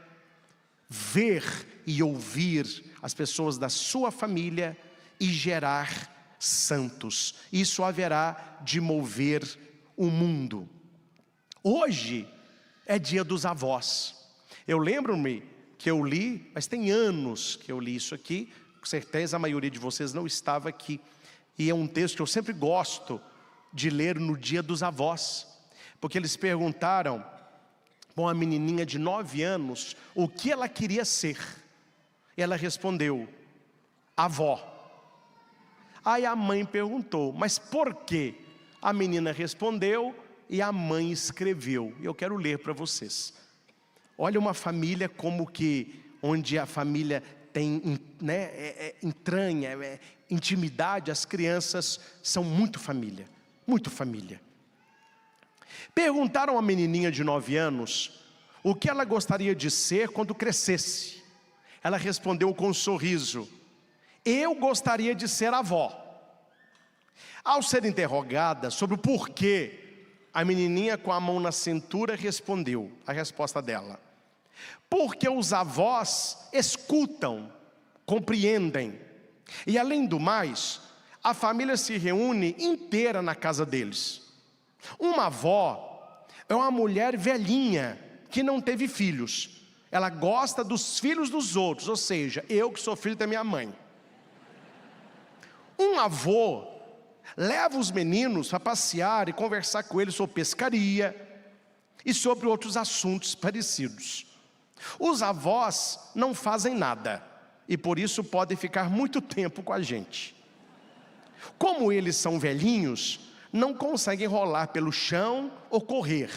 ver e ouvir as pessoas da sua família e gerar santos. Isso haverá de mover o mundo. Hoje é dia dos avós. Eu lembro-me que eu li, mas tem anos que eu li isso aqui, com certeza a maioria de vocês não estava aqui. E é um texto que eu sempre gosto de ler no dia dos avós, porque eles perguntaram para uma menininha de 9 anos o que ela queria ser. E ela respondeu: avó. Aí a mãe perguntou: mas por quê? A menina respondeu e a mãe escreveu. Eu quero ler para vocês. Olha uma família como que, onde a família tem entranha, intimidade, as crianças são muito família, muito família. Perguntaram a menininha de 9 anos o que ela gostaria de ser quando crescesse. Ela respondeu com um sorriso: eu gostaria de ser avó. Ao ser interrogada sobre o porquê, a menininha com a mão na cintura respondeu a resposta dela: porque os avós escutam, compreendem, e além do mais, a família se reúne inteira na casa deles. Uma avó é uma mulher velhinha que não teve filhos. Ela gosta dos filhos dos outros, ou seja, eu que sou filho da minha mãe. Um avô leva os meninos para passear e conversar com eles sobre pescaria e sobre outros assuntos parecidos. Os avós não fazem nada e por isso podem ficar muito tempo com a gente. Como eles são velhinhos, não conseguem rolar pelo chão ou correr,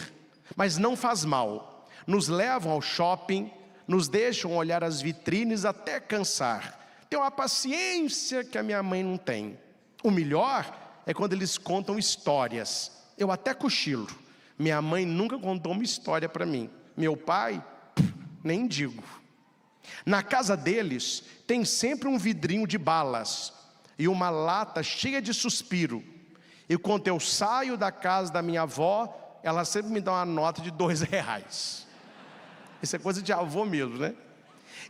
mas não faz mal. Nos levam ao shopping, nos deixam olhar as vitrines até cansar. Tem uma paciência que a minha mãe não tem. O melhor é quando eles contam histórias. Eu até cochilo. Minha mãe nunca contou uma história para mim. Meu pai, nem digo. Na casa deles tem sempre um vidrinho de balas e uma lata cheia de suspiro. E quando eu saio da casa da minha avó, ela sempre me dá uma nota de R$2. Isso é coisa de avô mesmo, né?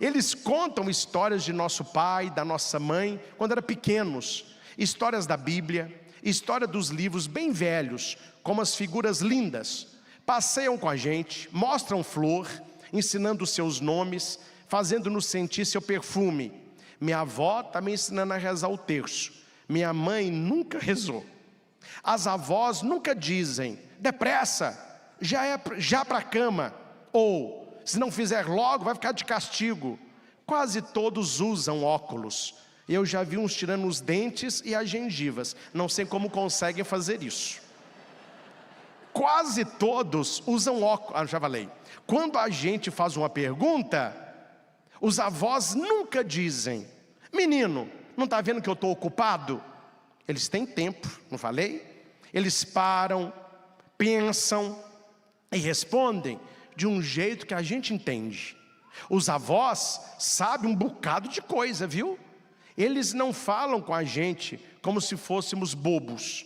Eles contam histórias de nosso pai, da nossa mãe, quando eram pequenos. Histórias da Bíblia, história dos livros bem velhos, como as figuras lindas. Passeiam com a gente, mostram flor, ensinando seus nomes, fazendo-nos sentir seu perfume. Minha avó está me ensinando a rezar o terço. Minha mãe nunca rezou. As avós nunca dizem, depressa, já para a cama, ou se não fizer logo vai ficar de castigo. Quase todos usam óculos. Eu já vi uns tirando os dentes e as gengivas. Não sei como conseguem fazer isso. Quase todos usam óculos. Já falei. Quando a gente faz uma pergunta, os avós nunca dizem, menino, não está vendo que eu estou ocupado? Eles têm tempo, não falei? Eles param, pensam e respondem de um jeito que a gente entende. Os avós sabem um bocado de coisa, viu? Eles não falam com a gente como se fôssemos bobos.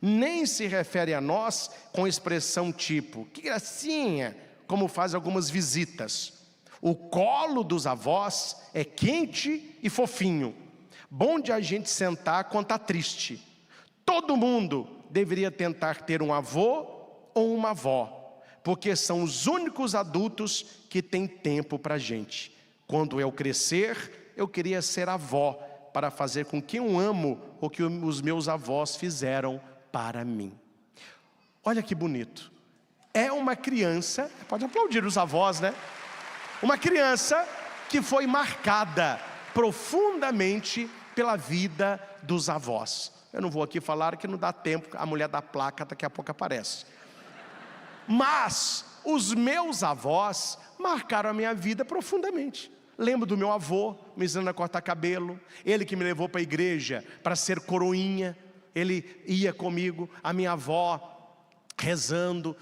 Nem se referem a nós com expressão tipo, que gracinha, como faz algumas visitas. O colo dos avós é quente e fofinho. Bom de a gente sentar quando está triste. Todo mundo deveria tentar ter um avô ou uma avó, porque são os únicos adultos que têm tempo para a gente. Quando eu crescer, eu queria ser avó, para fazer com que eu amo o que os meus avós fizeram para mim. Olha que bonito. É uma criança, pode aplaudir os avós, né? Uma criança que foi marcada profundamente pela vida dos avós. Eu não vou aqui falar que não dá tempo, a mulher da placa daqui a pouco aparece. Mas os meus avós marcaram a minha vida profundamente. Lembro do meu avô me ensinando a cortar cabelo, ele que me levou para a igreja para ser coroinha, ele ia comigo, a minha avó rezando,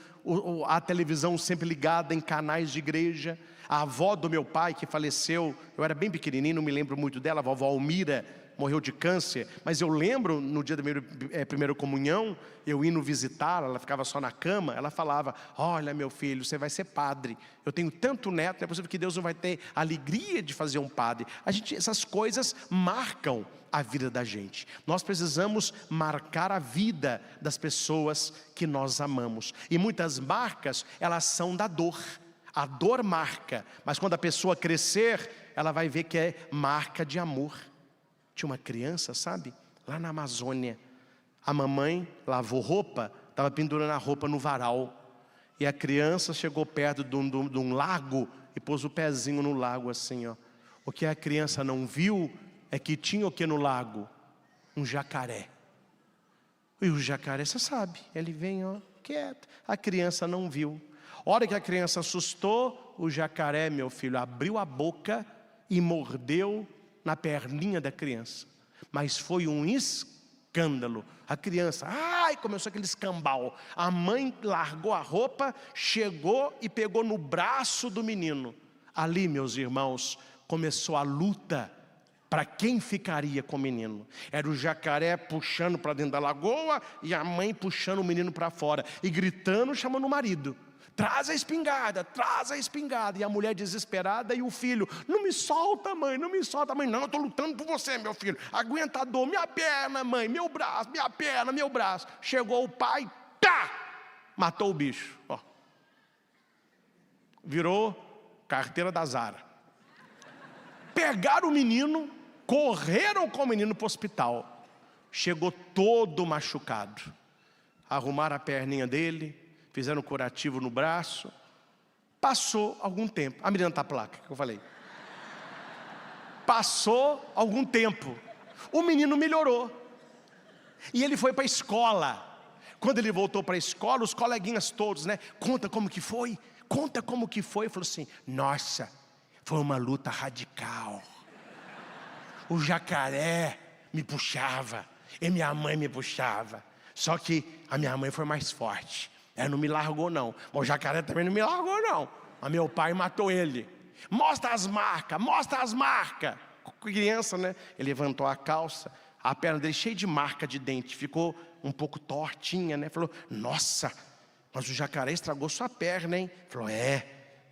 a televisão sempre ligada em canais de igreja, a avó do meu pai que faleceu, eu era bem pequenininho, não me lembro muito dela, a vovó Almira, morreu de câncer, mas eu lembro no dia da minha primeira comunhão, eu indo visitá-la, ela ficava só na cama, ela falava, olha meu filho, você vai ser padre, eu tenho tanto neto, é possível que Deus não vai ter alegria de fazer um padre. Essas coisas marcam a vida da gente, nós precisamos marcar a vida das pessoas que nós amamos, e muitas marcas, elas são da dor, a dor marca, mas quando a pessoa crescer, ela vai ver que é marca de amor. Tinha uma criança, sabe, lá na Amazônia, a mamãe lavou roupa, estava pendurando a roupa no varal, e a criança chegou perto de um lago, e pôs o pezinho no lago assim, ó. O que a criança não viu, é que tinha o que no lago? Um jacaré. E o jacaré, você sabe, ele vem, ó, quieto, a criança não viu. A hora que a criança assustou, o jacaré, meu filho, abriu a boca e mordeu na perninha da criança, mas foi um escândalo. A criança, começou aquele escambau. A mãe largou a roupa, chegou e pegou no braço do menino. Ali, meus irmãos, começou a luta para quem ficaria com o menino. Era o jacaré puxando para dentro da lagoa e a mãe puxando o menino para fora e gritando, chamando o marido. traz a espingarda, traz a espingarda. E a mulher desesperada e o filho, não me solta mãe, não me solta mãe. Não, eu estou lutando por você meu filho, aguenta a dor, minha perna mãe, meu braço, minha perna, meu braço. Chegou o pai, tá, matou o bicho, ó. Virou carteira da Zara. Pegaram o menino, correram com o menino para o hospital. Chegou todo machucado. Arrumaram a perninha dele, fizeram curativo no braço. Passou algum tempo. A menina tá placa, que eu falei. Passou algum tempo. O menino melhorou. E ele foi para a escola. Quando ele voltou para a escola, os coleguinhas todos, né? Conta como que foi. Conta como que foi. Ele falou assim, nossa, foi uma luta radical. O jacaré me puxava e minha mãe me puxava. Só que a minha mãe foi mais forte. Ela não me largou não. Mas o jacaré também não me largou não. Mas meu pai matou ele. Mostra as marcas, mostra as marcas. Criança, né? Ele levantou a calça. A perna dele cheia de marca de dente. Ficou um pouco tortinha, né? Falou, nossa, mas o jacaré estragou sua perna, hein? Falou,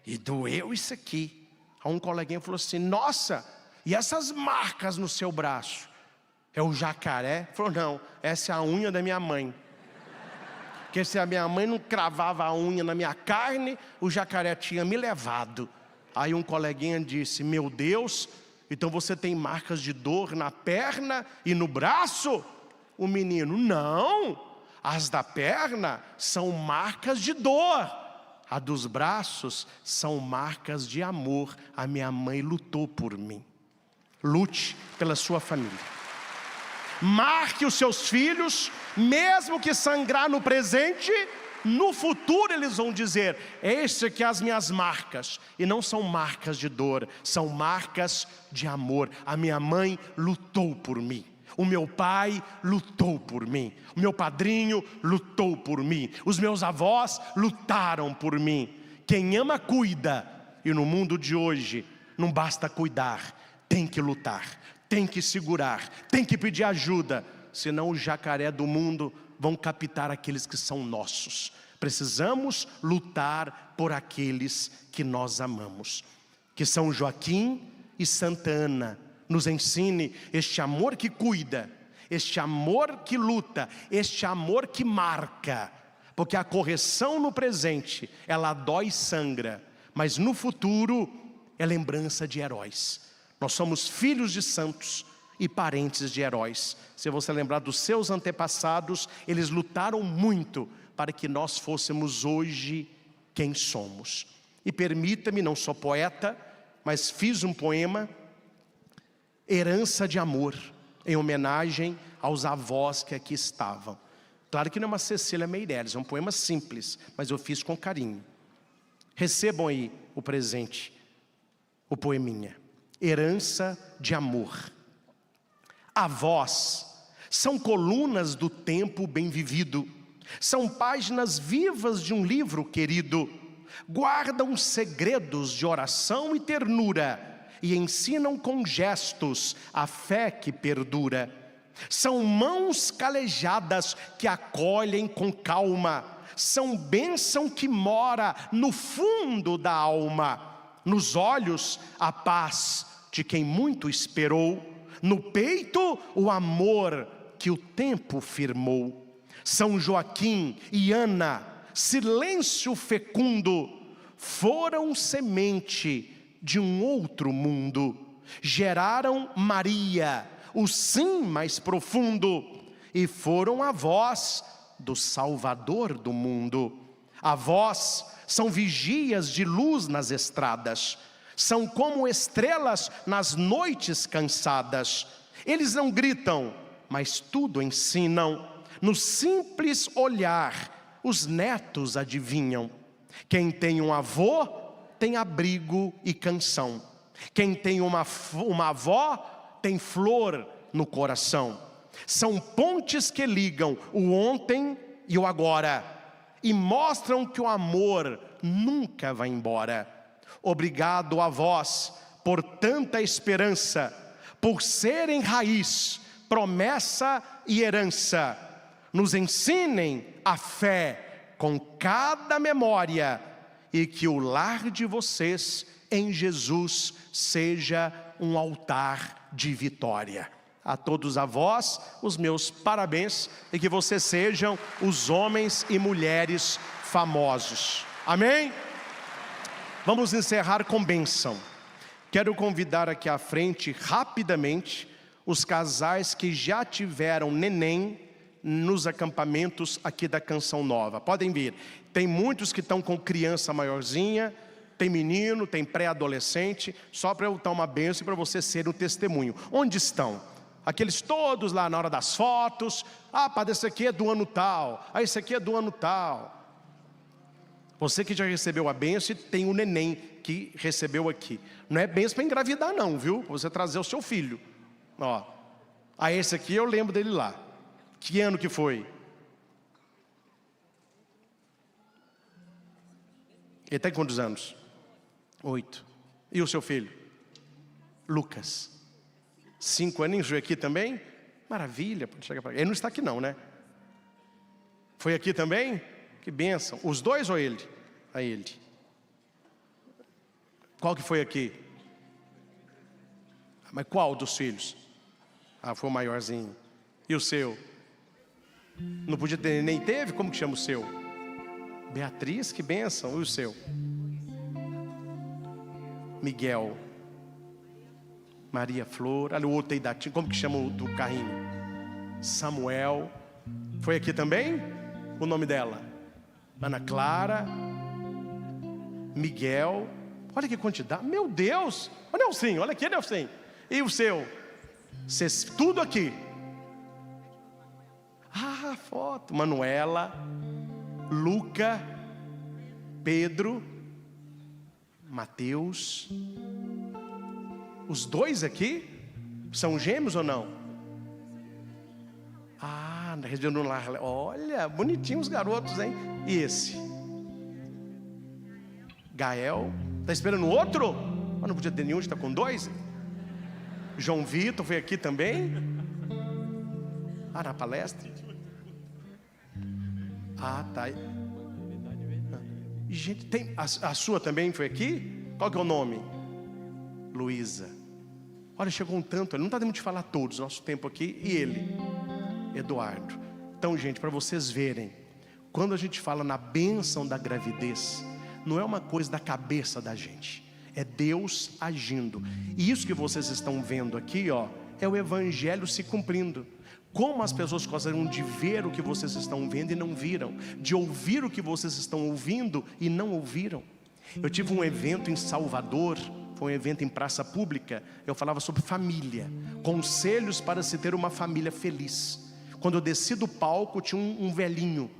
e doeu isso aqui. Aí um coleguinha falou assim, nossa, e essas marcas no seu braço? É o jacaré? Falou, não, essa é a unha da minha mãe. Porque se a minha mãe não cravava a unha na minha carne, o jacaré tinha me levado. Aí um coleguinha disse, meu Deus, então você tem marcas de dor na perna e no braço? O menino, não, as da perna são marcas de dor. A dos braços são marcas de amor. A minha mãe lutou por mim. Lute pela sua família. Marque os seus filhos, mesmo que sangrar no presente, no futuro eles vão dizer, este aqui é as minhas marcas. E não são marcas de dor, são marcas de amor. A minha mãe lutou por mim. O meu pai lutou por mim. O meu padrinho lutou por mim. Os meus avós lutaram por mim. Quem ama, cuida. E no mundo de hoje, não basta cuidar, tem que lutar. Tem que segurar, tem que pedir ajuda. Senão o jacaré do mundo vão captar aqueles que são nossos. Precisamos lutar por aqueles que nós amamos. Que São Joaquim e Santa Ana nos ensine este amor que cuida, este amor que luta, este amor que marca. Porque a correção no presente, ela dói e sangra, mas no futuro é lembrança de heróis. Nós somos filhos de santos e parentes de heróis. Se você lembrar dos seus antepassados, eles lutaram muito para que nós fôssemos hoje quem somos. E permita-me, não sou poeta, mas fiz um poema, Herança de Amor, em homenagem aos avós que aqui estavam. Claro que não é uma Cecília Meirelles, é um poema simples, mas eu fiz com carinho. Recebam aí o presente, o poeminha. Herança de amor. Avós são colunas do tempo bem vivido, são páginas vivas de um livro querido, guardam segredos de oração e ternura e ensinam com gestos a fé que perdura. São mãos calejadas que acolhem com calma, são bênção que mora no fundo da alma. Nos olhos, a paz de quem muito esperou. No peito, o amor que o tempo firmou. São Joaquim e Ana, silêncio fecundo, foram semente de um outro mundo. Geraram Maria, o sim mais profundo, e foram avós do Salvador do mundo. Avós são vigias de luz nas estradas, são como estrelas nas noites cansadas. Eles não gritam, mas tudo ensinam. No simples olhar, os netos adivinham. Quem tem um avô, tem abrigo e canção. Quem tem uma avó, tem flor no coração. São pontes que ligam o ontem e o agora, e mostram que o amor nunca vai embora. Obrigado a vós por tanta esperança, por serem raiz, promessa e herança. Nos ensinem a fé com cada memória, e que o lar de vocês em Jesus seja um altar de vitória. A todos a vós, os meus parabéns, e que vocês sejam os homens e mulheres famosos. Amém? Vamos encerrar com bênção. Quero convidar aqui à frente, rapidamente, os casais que já tiveram neném nos acampamentos aqui da Canção Nova. Podem vir. Tem muitos que estão com criança maiorzinha, tem menino, tem pré-adolescente, só para eu dar uma bênção e para você ser um testemunho. Onde estão? Aqueles todos lá na hora das fotos. Ah, padre, esse aqui é do ano tal. Ah, esse aqui é do ano tal. Você que já recebeu a bênção, tem um neném que recebeu aqui. Não é bênção para engravidar não, viu? Para você trazer o seu filho. Ó. Ah, esse aqui eu lembro dele lá. Que ano que foi? Ele tem quantos anos? 8. E o seu filho? Lucas. 5 aninhos, foi aqui também? Maravilha, pode chegar para cá. Ele não está aqui não, né? Foi aqui também? Que bênção. Os dois ou ele? A ele. Qual que foi aqui? Mas qual dos filhos? Ah, foi o maiorzinho. E o seu? Não podia ter, nem teve? Como que chama o seu? Beatriz, que bênção. E o seu? Miguel. Maria Flor. Olha o outro aí da tia. Como que chama o do carrinho? Samuel. Foi aqui também? O nome dela? Ana Clara. Miguel. Olha que quantidade. Meu Deus. Olha o Nelson. Olha aqui, Nelson. E o seu? Cês, tudo aqui. Ah, foto. Manuela. Luca. Pedro. Mateus. Os dois aqui são gêmeos ou não? Ah, na região do lar. Olha, bonitinhos os garotos, hein? E esse? Gael. Está esperando outro? Mas não podia ter nenhum, está com 2? João Vitor foi aqui também? Ah, na palestra? Ah, tá. Gente, tem a sua também foi aqui? Qual que é o nome? Luísa. Olha, chegou um tanto, não está dando de falar todos, nosso tempo aqui. E ele? Eduardo. Então, gente, para vocês verem, quando a gente fala na bênção da gravidez, não é uma coisa da cabeça da gente, é Deus agindo. E isso que vocês estão vendo aqui, ó, é o evangelho se cumprindo. Como as pessoas gostariam de ver o que vocês estão vendo e não viram, de ouvir o que vocês estão ouvindo e não ouviram. Eu tive um evento em Salvador, foi um evento em praça pública. Eu falava sobre família, conselhos para se ter uma família feliz. Quando eu desci do palco, tinha um velhinho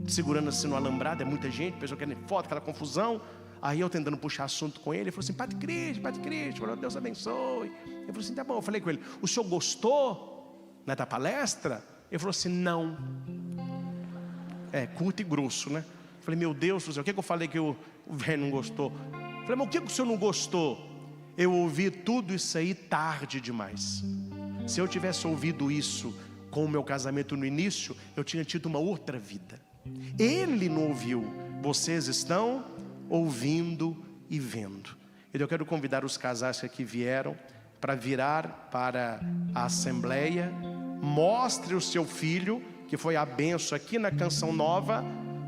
segurando assim no alambrado, é muita gente, pessoa querendo foto, aquela confusão. Aí eu tentando puxar assunto com ele, ele falou assim: Padre Cristo, Deus abençoe. Eu falei assim: tá bom. Eu falei com ele: o senhor gostou, né, da palestra? Ele falou assim: não. É, curto e grosso, né? Eu falei: meu Deus do céu, o que eu falei que o velho não gostou? Eu falei: mas o que o senhor não gostou? Eu ouvi tudo isso aí tarde demais. Se eu tivesse ouvido isso com o meu casamento no início, eu tinha tido uma outra vida. Ele não ouviu, vocês estão ouvindo e vendo. Eu quero convidar os casais que aqui vieram para virar para a assembleia. Mostre o seu filho, que foi a bênção aqui na Canção Nova,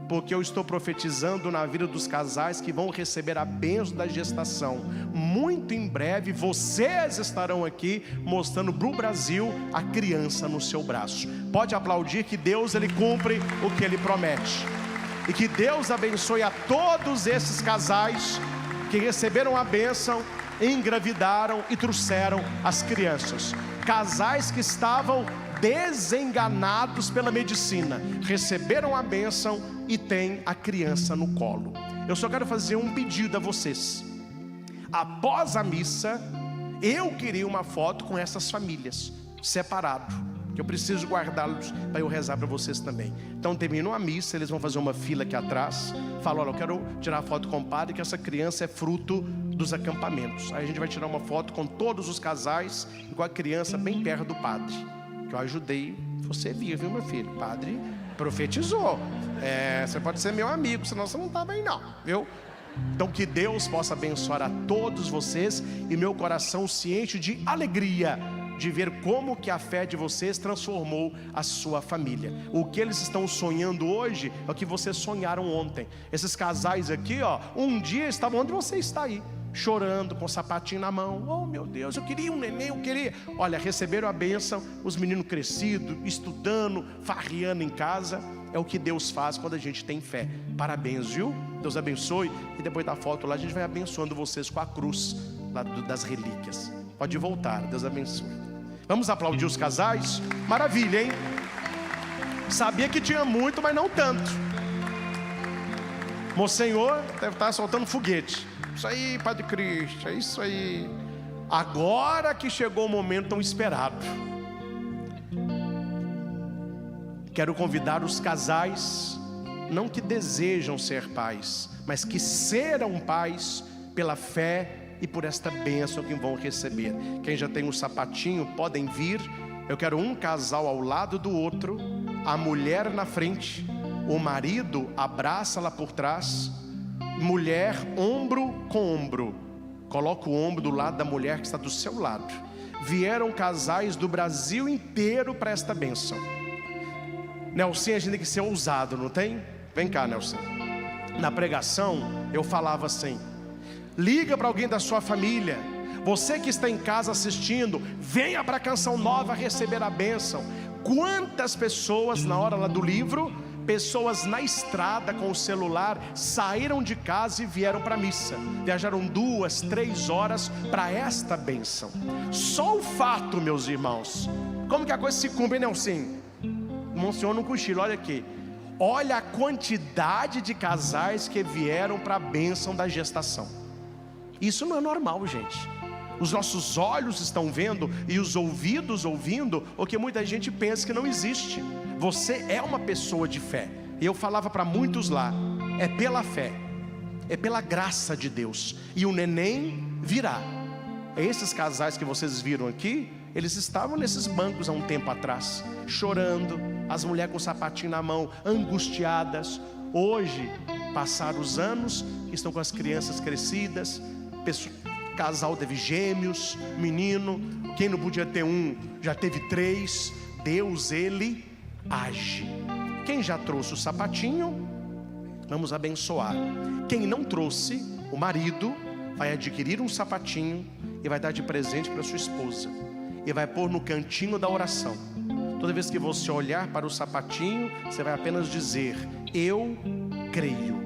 porque eu estou profetizando na vida dos casais que vão receber a bênção da gestação. Muito em breve vocês estarão aqui mostrando para o Brasil a criança no seu braço. Pode aplaudir, que Deus ele cumpre o que ele promete. E que Deus abençoe a todos esses casais que receberam a bênção, engravidaram e trouxeram as crianças. Casais que estavam desenganados pela medicina, receberam a bênção e têm a criança no colo. Eu só quero fazer um pedido a vocês. Após a missa, eu queria uma foto com essas famílias, separado, que eu preciso guardá-los para eu rezar para vocês também. Então terminou a missa, eles vão fazer uma fila aqui atrás. Fala: olha, eu quero tirar foto com o padre, que essa criança é fruto dos acampamentos. Aí a gente vai tirar uma foto com todos os casais e com a criança bem perto do padre, que eu ajudei. Você viu meu filho? Padre Profetizou. Você pode ser meu amigo, senão você não está bem não, viu? Então que Deus possa abençoar a todos vocês, e meu coração se enche de alegria de ver como que a fé de vocês transformou a sua família. O que eles estão sonhando hoje é o que vocês sonharam ontem. Esses casais aqui, ó, um dia estavam onde você está aí, chorando, com o sapatinho na mão. Oh meu Deus, eu queria um neném, eu queria. Olha, receberam a bênção, os meninos crescidos, estudando, farreando em casa. É o que Deus faz quando a gente tem fé. Parabéns, viu? Deus abençoe. E depois da foto lá, a gente vai abençoando vocês com a cruz lá das relíquias. Pode voltar, Deus abençoe. Vamos aplaudir os casais? Maravilha, hein? Sabia que tinha muito, mas não tanto. Monsenhor deve estar soltando foguete. Isso aí, Padre Cristo, é isso aí. Agora que chegou o momento tão esperado, quero convidar os casais, não que desejam ser pais, mas que serão pais pela fé e por esta bênção que vão receber. Quem já tem um sapatinho, podem vir. Eu quero um casal ao lado do outro, a mulher na frente, o marido abraça-la por trás, mulher ombro com ombro, coloca o ombro do lado da mulher que está do seu lado. Vieram casais do Brasil inteiro para esta bênção. Nelson, a gente tem que ser ousado, não tem? Vem cá, Nelson. Na pregação eu falava assim: liga para alguém da sua família. Você que está em casa assistindo, venha para a Canção Nova receber a bênção. Quantas pessoas na hora lá do livro, pessoas na estrada com o celular, saíram de casa e vieram para a missa. Viajaram 2, 3 horas para esta bênção. Só o fato, meus irmãos, como que a coisa se cumpre, Nelson? Monsenhor não cochila, olha aqui. Olha a quantidade de casais que vieram para a bênção da gestação. Isso não é normal, gente. Os nossos olhos estão vendo e os ouvidos ouvindo o que muita gente pensa que não existe. Você é uma pessoa de fé. E eu falava para muitos lá: é pela fé, é pela graça de Deus, e o neném virá. Esses casais que vocês viram aqui, eles estavam nesses bancos há um tempo atrás, chorando, as mulheres com o sapatinho na mão, angustiadas. Hoje, passaram os anos, estão com as crianças crescidas, casal teve gêmeos, menino, quem não podia ter um, já teve 3. Deus, Ele age. Quem já trouxe o sapatinho, vamos abençoar. Quem não trouxe, o marido vai adquirir um sapatinho e vai dar de presente para sua esposa, e vai pôr no cantinho da oração. Toda vez que você olhar para o sapatinho, você vai apenas dizer: eu creio,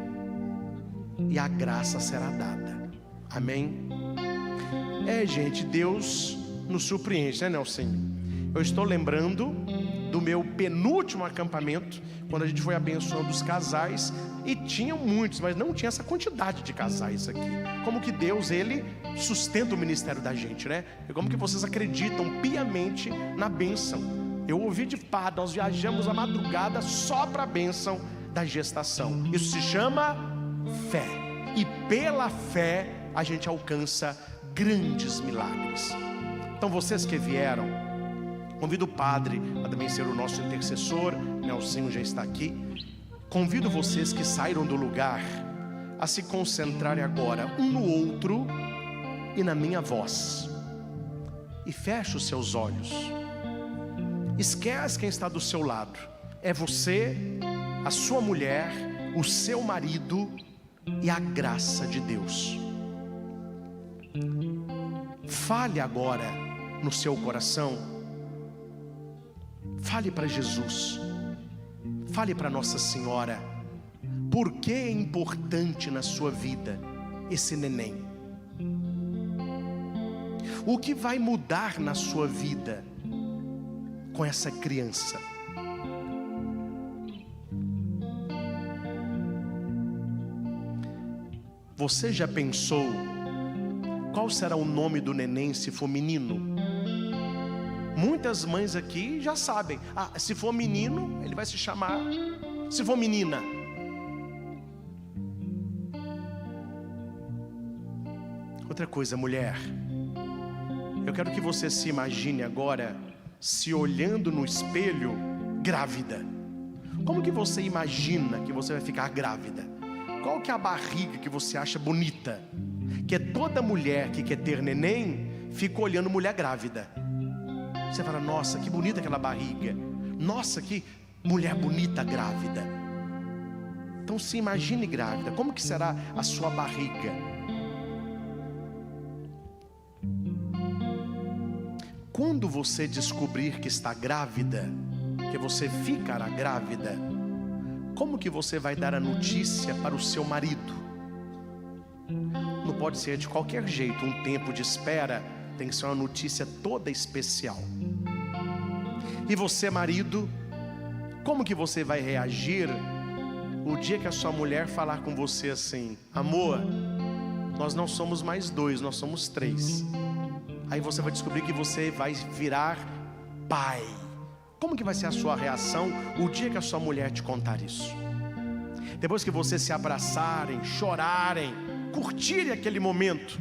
e a graça será dada. Amém? Gente, Deus nos surpreende, né, Nelson? Eu estou lembrando do meu penúltimo acampamento, quando a gente foi abençoando os casais, e tinham muitos, mas não tinha essa quantidade de casais aqui. Como que Deus, Ele sustenta o ministério da gente, né? E como que vocês acreditam piamente na bênção. Eu ouvi de padre, nós viajamos a madrugada só para a bênção da gestação. Isso se chama fé, e pela fé a gente alcança grandes milagres. Então vocês que vieram, convido o padre a também ser o nosso intercessor. Nelsinho já está aqui. Convido vocês que saíram do lugar a se concentrarem agora um no outro e na minha voz. E feche os seus olhos. Esquece quem está do seu lado. É você, a sua mulher, o seu marido e a graça de Deus. Fale agora no seu coração. Fale para Jesus. Fale para Nossa Senhora. Por que é importante na sua vida esse neném? O que vai mudar na sua vida com essa criança? Você já pensou qual será o nome do neném se for menino? Muitas mães aqui já sabem. Se for menino, ele vai se chamar. Se for menina, outra coisa, mulher, eu quero que você se imagine agora se olhando no espelho grávida. Como que você imagina que você vai ficar grávida? Qual que é a barriga que você acha bonita? Que toda mulher que quer ter neném fica olhando mulher grávida. Você fala, nossa, que bonita aquela barriga. Nossa, que mulher bonita grávida. Então se imagine grávida. Como que será a sua barriga? Quando você descobrir que está grávida, que você ficará grávida, como que você vai dar a notícia para o seu marido? Não pode ser de qualquer jeito, um tempo de espera, tem que ser uma notícia toda especial. E você, marido, como que você vai reagir o dia que a sua mulher falar com você assim: amor, nós não somos mais 2, nós somos 3. Aí você vai descobrir que você vai virar pai. Como que vai ser a sua reação o dia que a sua mulher te contar isso? Depois que vocês se abraçarem, chorarem, curtirem aquele momento,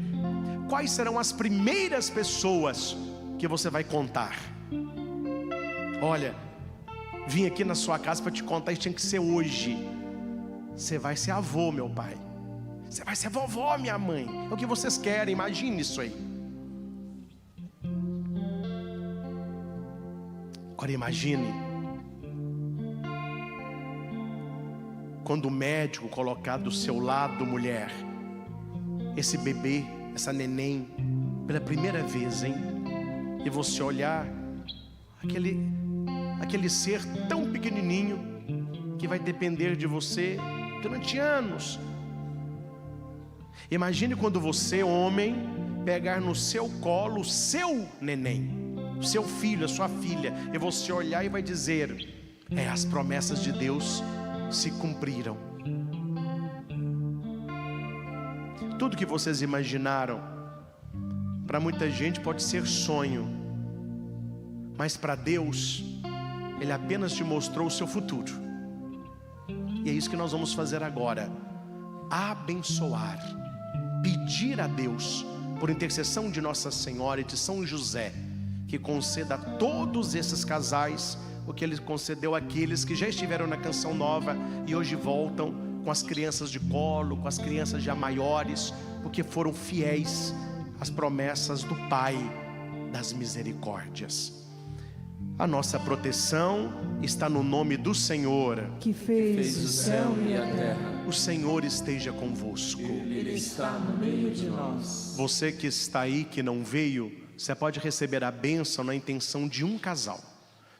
quais serão as primeiras pessoas que você vai contar? Olha, vim aqui na sua casa para te contar, isso tinha que ser hoje. Você vai ser avô, meu pai. Você vai ser vovó, minha mãe. É o que vocês querem, imagine isso aí. Agora imagine quando o médico colocar do seu lado, mulher, esse bebê, essa neném, pela primeira vez, hein? E você olhar aquele ser tão pequenininho que vai depender de você durante anos. Imagine quando você, homem, pegar no seu colo o seu neném, o seu filho, a sua filha, e você olhar e vai dizer: as promessas de Deus se cumpriram. Tudo que vocês imaginaram, para muita gente pode ser sonho, mas para Deus, Ele apenas te mostrou o seu futuro. E é isso que nós vamos fazer agora: abençoar, pedir a Deus, por intercessão de Nossa Senhora e de São José, que conceda a todos esses casais o que Ele concedeu àqueles que já estiveram na Canção Nova e hoje voltam com as crianças de colo, com as crianças já maiores, porque foram fiéis às promessas do Pai das misericórdias. A nossa proteção está no nome do Senhor, que fez o céu e a terra. O Senhor esteja convosco. Ele está no meio de nós. Você que está aí, que não veio, você pode receber a bênção na intenção de um casal.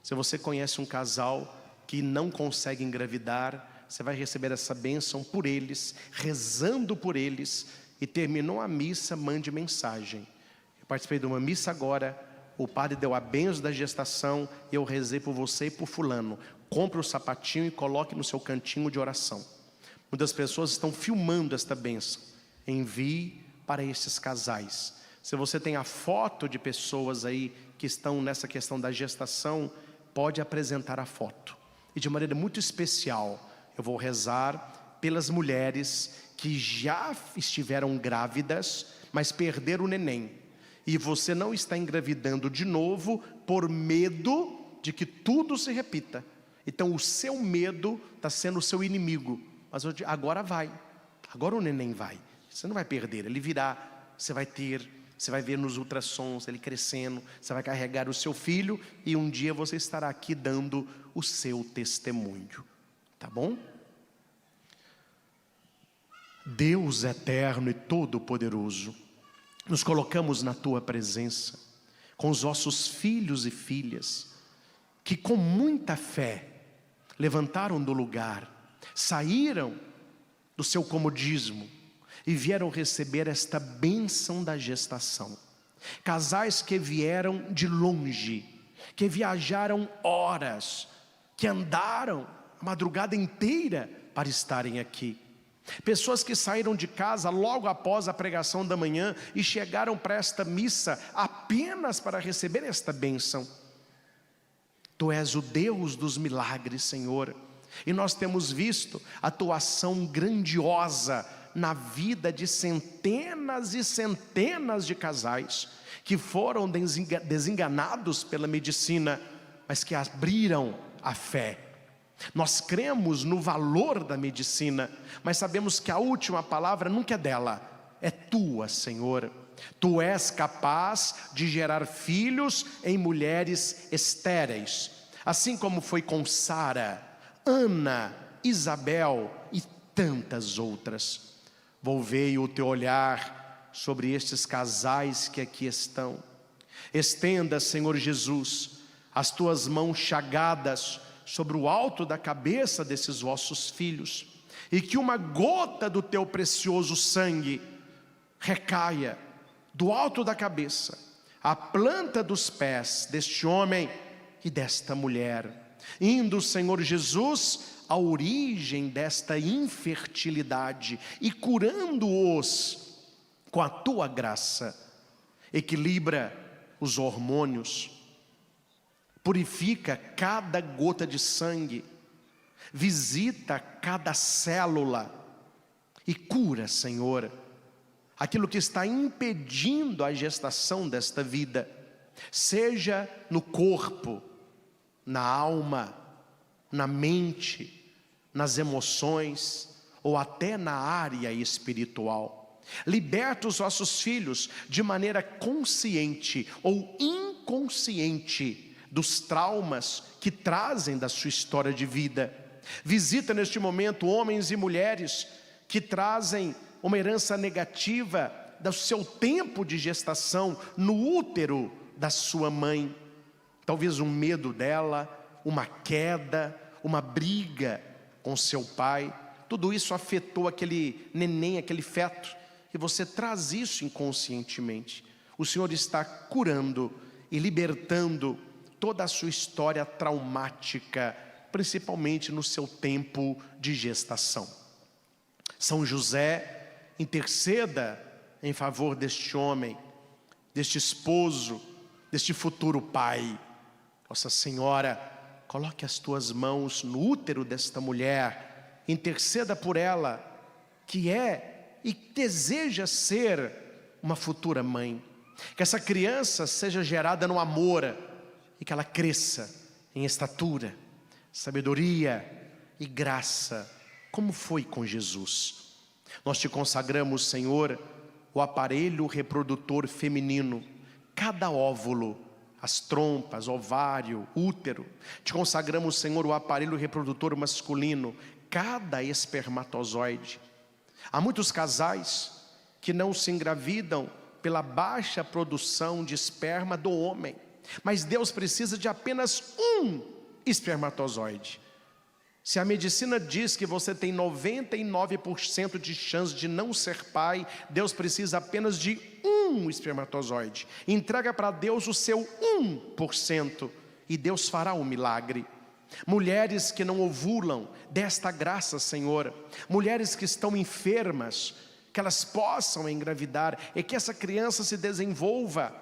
Se você conhece um casal que não consegue engravidar, você vai receber essa bênção por eles, rezando por eles, e terminou a missa, mande mensagem: eu participei de uma missa agora, o padre deu a bênção da gestação, eu rezei por você e por fulano. Compre o sapatinho e coloque no seu cantinho de oração. Muitas pessoas estão filmando esta bênção, envie para esses casais. Se você tem a foto de pessoas aí que estão nessa questão da gestação, pode apresentar a foto. E de maneira muito especial, eu vou rezar pelas mulheres que já estiveram grávidas, mas perderam o neném. E você não está engravidando de novo por medo de que tudo se repita. Então o seu medo está sendo o seu inimigo. Mas agora vai, agora o neném vai. Você não vai perder, ele virá. Você vai ver nos ultrassons ele crescendo. Você vai carregar o seu filho e um dia você estará aqui dando o seu testemunho. Tá bom? Deus eterno e todo-poderoso, nos colocamos na Tua presença, com os nossos filhos e filhas, que com muita fé, levantaram do lugar, saíram do seu comodismo, e vieram receber esta bênção da gestação. Casais que vieram de longe, que viajaram horas, que andaram a madrugada inteira para estarem aqui. Pessoas que saíram de casa logo após a pregação da manhã e chegaram para esta missa apenas para receber esta bênção. Tu és o Deus dos milagres, Senhor, e nós temos visto a Tua ação grandiosa na vida de centenas e centenas de casais que foram desenganados pela medicina, mas que abriram a fé Nós cremos no valor da medicina, mas sabemos que a última palavra nunca é dela, é tua, Senhor. Tu és capaz de gerar filhos em mulheres estéreis, assim como foi com Sara, Ana, Isabel e tantas outras. Volvei o teu olhar sobre estes casais que aqui estão. Estenda, Senhor Jesus, as tuas mãos chagadas sobre o alto da cabeça desses vossos filhos, e que uma gota do teu precioso sangue recaia do alto da cabeça à planta dos pés deste homem e desta mulher, indo, Senhor Jesus, à origem desta infertilidade e curando-os com a tua graça. Equilibra os hormônios, purifica cada gota de sangue, visita cada célula e cura, Senhor, aquilo que está impedindo a gestação desta vida, seja no corpo, na alma, na mente, nas emoções ou até na área espiritual. Liberta os vossos filhos de maneira consciente ou inconsciente dos traumas que trazem da sua história de vida. Visita neste momento homens e mulheres que trazem uma herança negativa do seu tempo de gestação no útero da sua mãe. Talvez um medo dela, uma queda, uma briga com seu pai. Tudo isso afetou aquele neném, aquele feto, e você traz isso inconscientemente. O Senhor está curando e libertando toda a sua história traumática, principalmente no seu tempo de gestação. São José, interceda em favor deste homem, deste esposo, deste futuro pai. Nossa Senhora, coloque as tuas mãos no útero desta mulher, interceda por ela, que é e deseja ser uma futura mãe. Que essa criança seja gerada no amor e que ela cresça em estatura, sabedoria e graça, como foi com Jesus. Nós te consagramos, Senhor, o aparelho reprodutor feminino, cada óvulo, as trompas, ovário, útero. Te consagramos, Senhor, o aparelho reprodutor masculino, cada espermatozoide. Há muitos casais que não se engravidam pela baixa produção de esperma do homem, mas Deus precisa de apenas um espermatozoide. Se a medicina diz que você tem 99% de chance de não ser pai, Deus precisa apenas de um espermatozoide. Entrega para Deus o seu 1% e Deus fará o milagre. Mulheres que não ovulam, desta graça, Senhor. Mulheres que estão enfermas, que elas possam engravidar e que essa criança se desenvolva.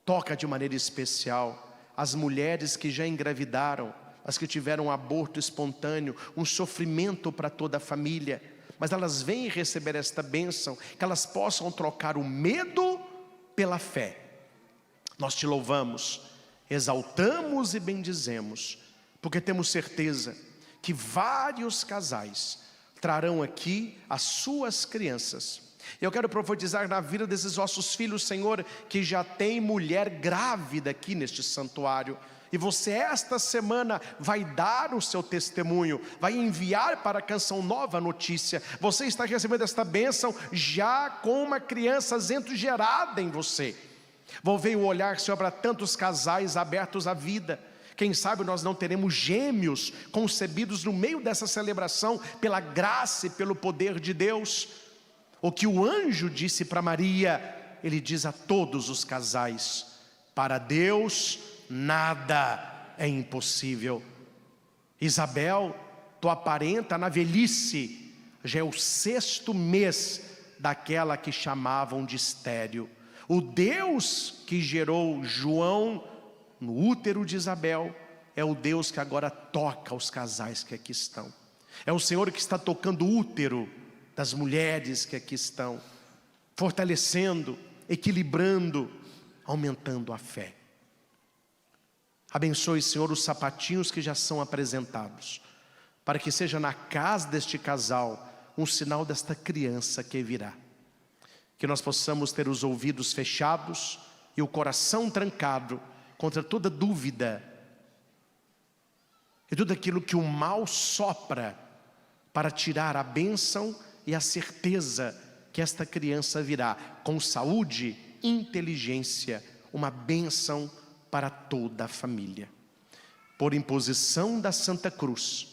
Toca de maneira especial as mulheres que já engravidaram, as que tiveram um aborto espontâneo, um sofrimento para toda a família, mas elas vêm receber esta bênção, que elas possam trocar o medo pela fé. Nós te louvamos, exaltamos e bendizemos, porque temos certeza que vários casais trarão aqui as suas crianças. Eu quero profetizar na vida desses vossos filhos, Senhor, que já tem mulher grávida aqui neste santuário. E você esta semana vai dar o seu testemunho, vai enviar para a Canção Nova a notícia. Você está recebendo esta bênção já com uma criança gerada em você. Volvei o olhar, Senhor, para tantos casais abertos à vida. Quem sabe nós não teremos gêmeos concebidos no meio dessa celebração, pela graça e pelo poder de Deus. O que o anjo disse para Maria, ele diz a todos os casais: para Deus nada é impossível. Isabel, tu aparenta na velhice, já é o 6º mês daquela que chamavam de estéril. O Deus que gerou João no útero de Isabel é o Deus que agora toca os casais que aqui estão. É o Senhor que está tocando o útero das mulheres que aqui estão, fortalecendo, equilibrando, aumentando a fé. Abençoe, Senhor, os sapatinhos que já são apresentados, para que seja na casa deste casal um sinal desta criança que virá. Que nós possamos ter os ouvidos fechados e o coração trancado contra toda dúvida e tudo aquilo que o mal sopra para tirar a bênção e a certeza que esta criança virá com saúde, inteligência, uma bênção para toda a família. Por imposição da Santa Cruz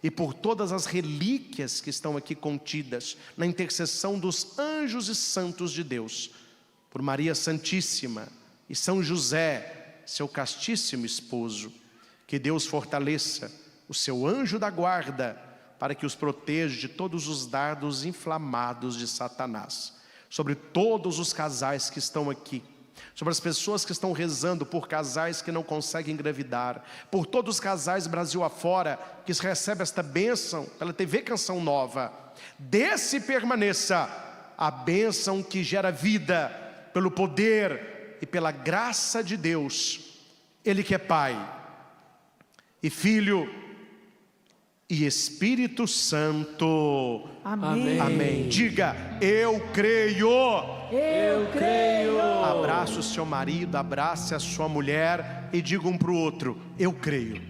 e por todas as relíquias que estão aqui contidas na intercessão dos anjos e santos de Deus, por Maria Santíssima e São José, seu castíssimo esposo, que Deus fortaleça o seu anjo da guarda para que os proteja de todos os dardos inflamados de Satanás. Sobre todos os casais que estão aqui, sobre as pessoas que estão rezando por casais que não conseguem engravidar, por todos os casais Brasil afora que recebem esta bênção pela TV Canção Nova, desce e permaneça a bênção que gera vida pelo poder e pela graça de Deus, Ele que é Pai e Filho e Espírito Santo. Amém. Amém. Diga: eu creio. Eu creio. Abraça o seu marido, abrace a sua mulher e diga um para o outro: eu creio.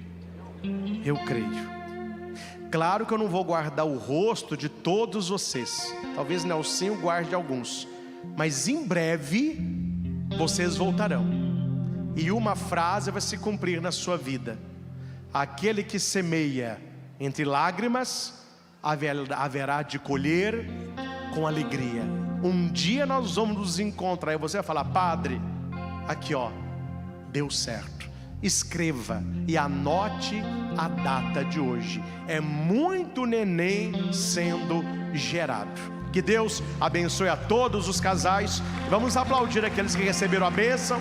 Eu creio. Claro que eu não vou guardar o rosto de todos vocês. Talvez Nelsinho guarde alguns, mas em breve vocês voltarão. E uma frase vai se cumprir na sua vida: aquele que semeia entre lágrimas haverá de colher com alegria. Um dia nós vamos nos encontrar e você vai falar: padre, aqui ó, deu certo. Escreva e anote a data de hoje. É muito neném sendo gerado. Que Deus abençoe a todos os casais. Vamos aplaudir aqueles que receberam a bênção.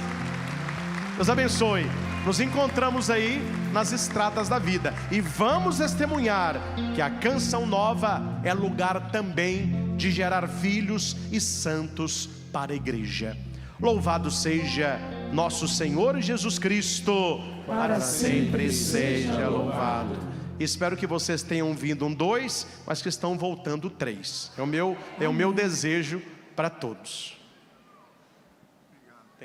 Deus abençoe. Nos encontramos aí nas estradas da vida e vamos testemunhar que a Canção Nova é lugar também de gerar filhos e santos para a igreja. Louvado seja nosso Senhor Jesus Cristo, para sempre seja louvado. Espero que vocês tenham vindo 2, mas que estão voltando 3. É o meu desejo para todos.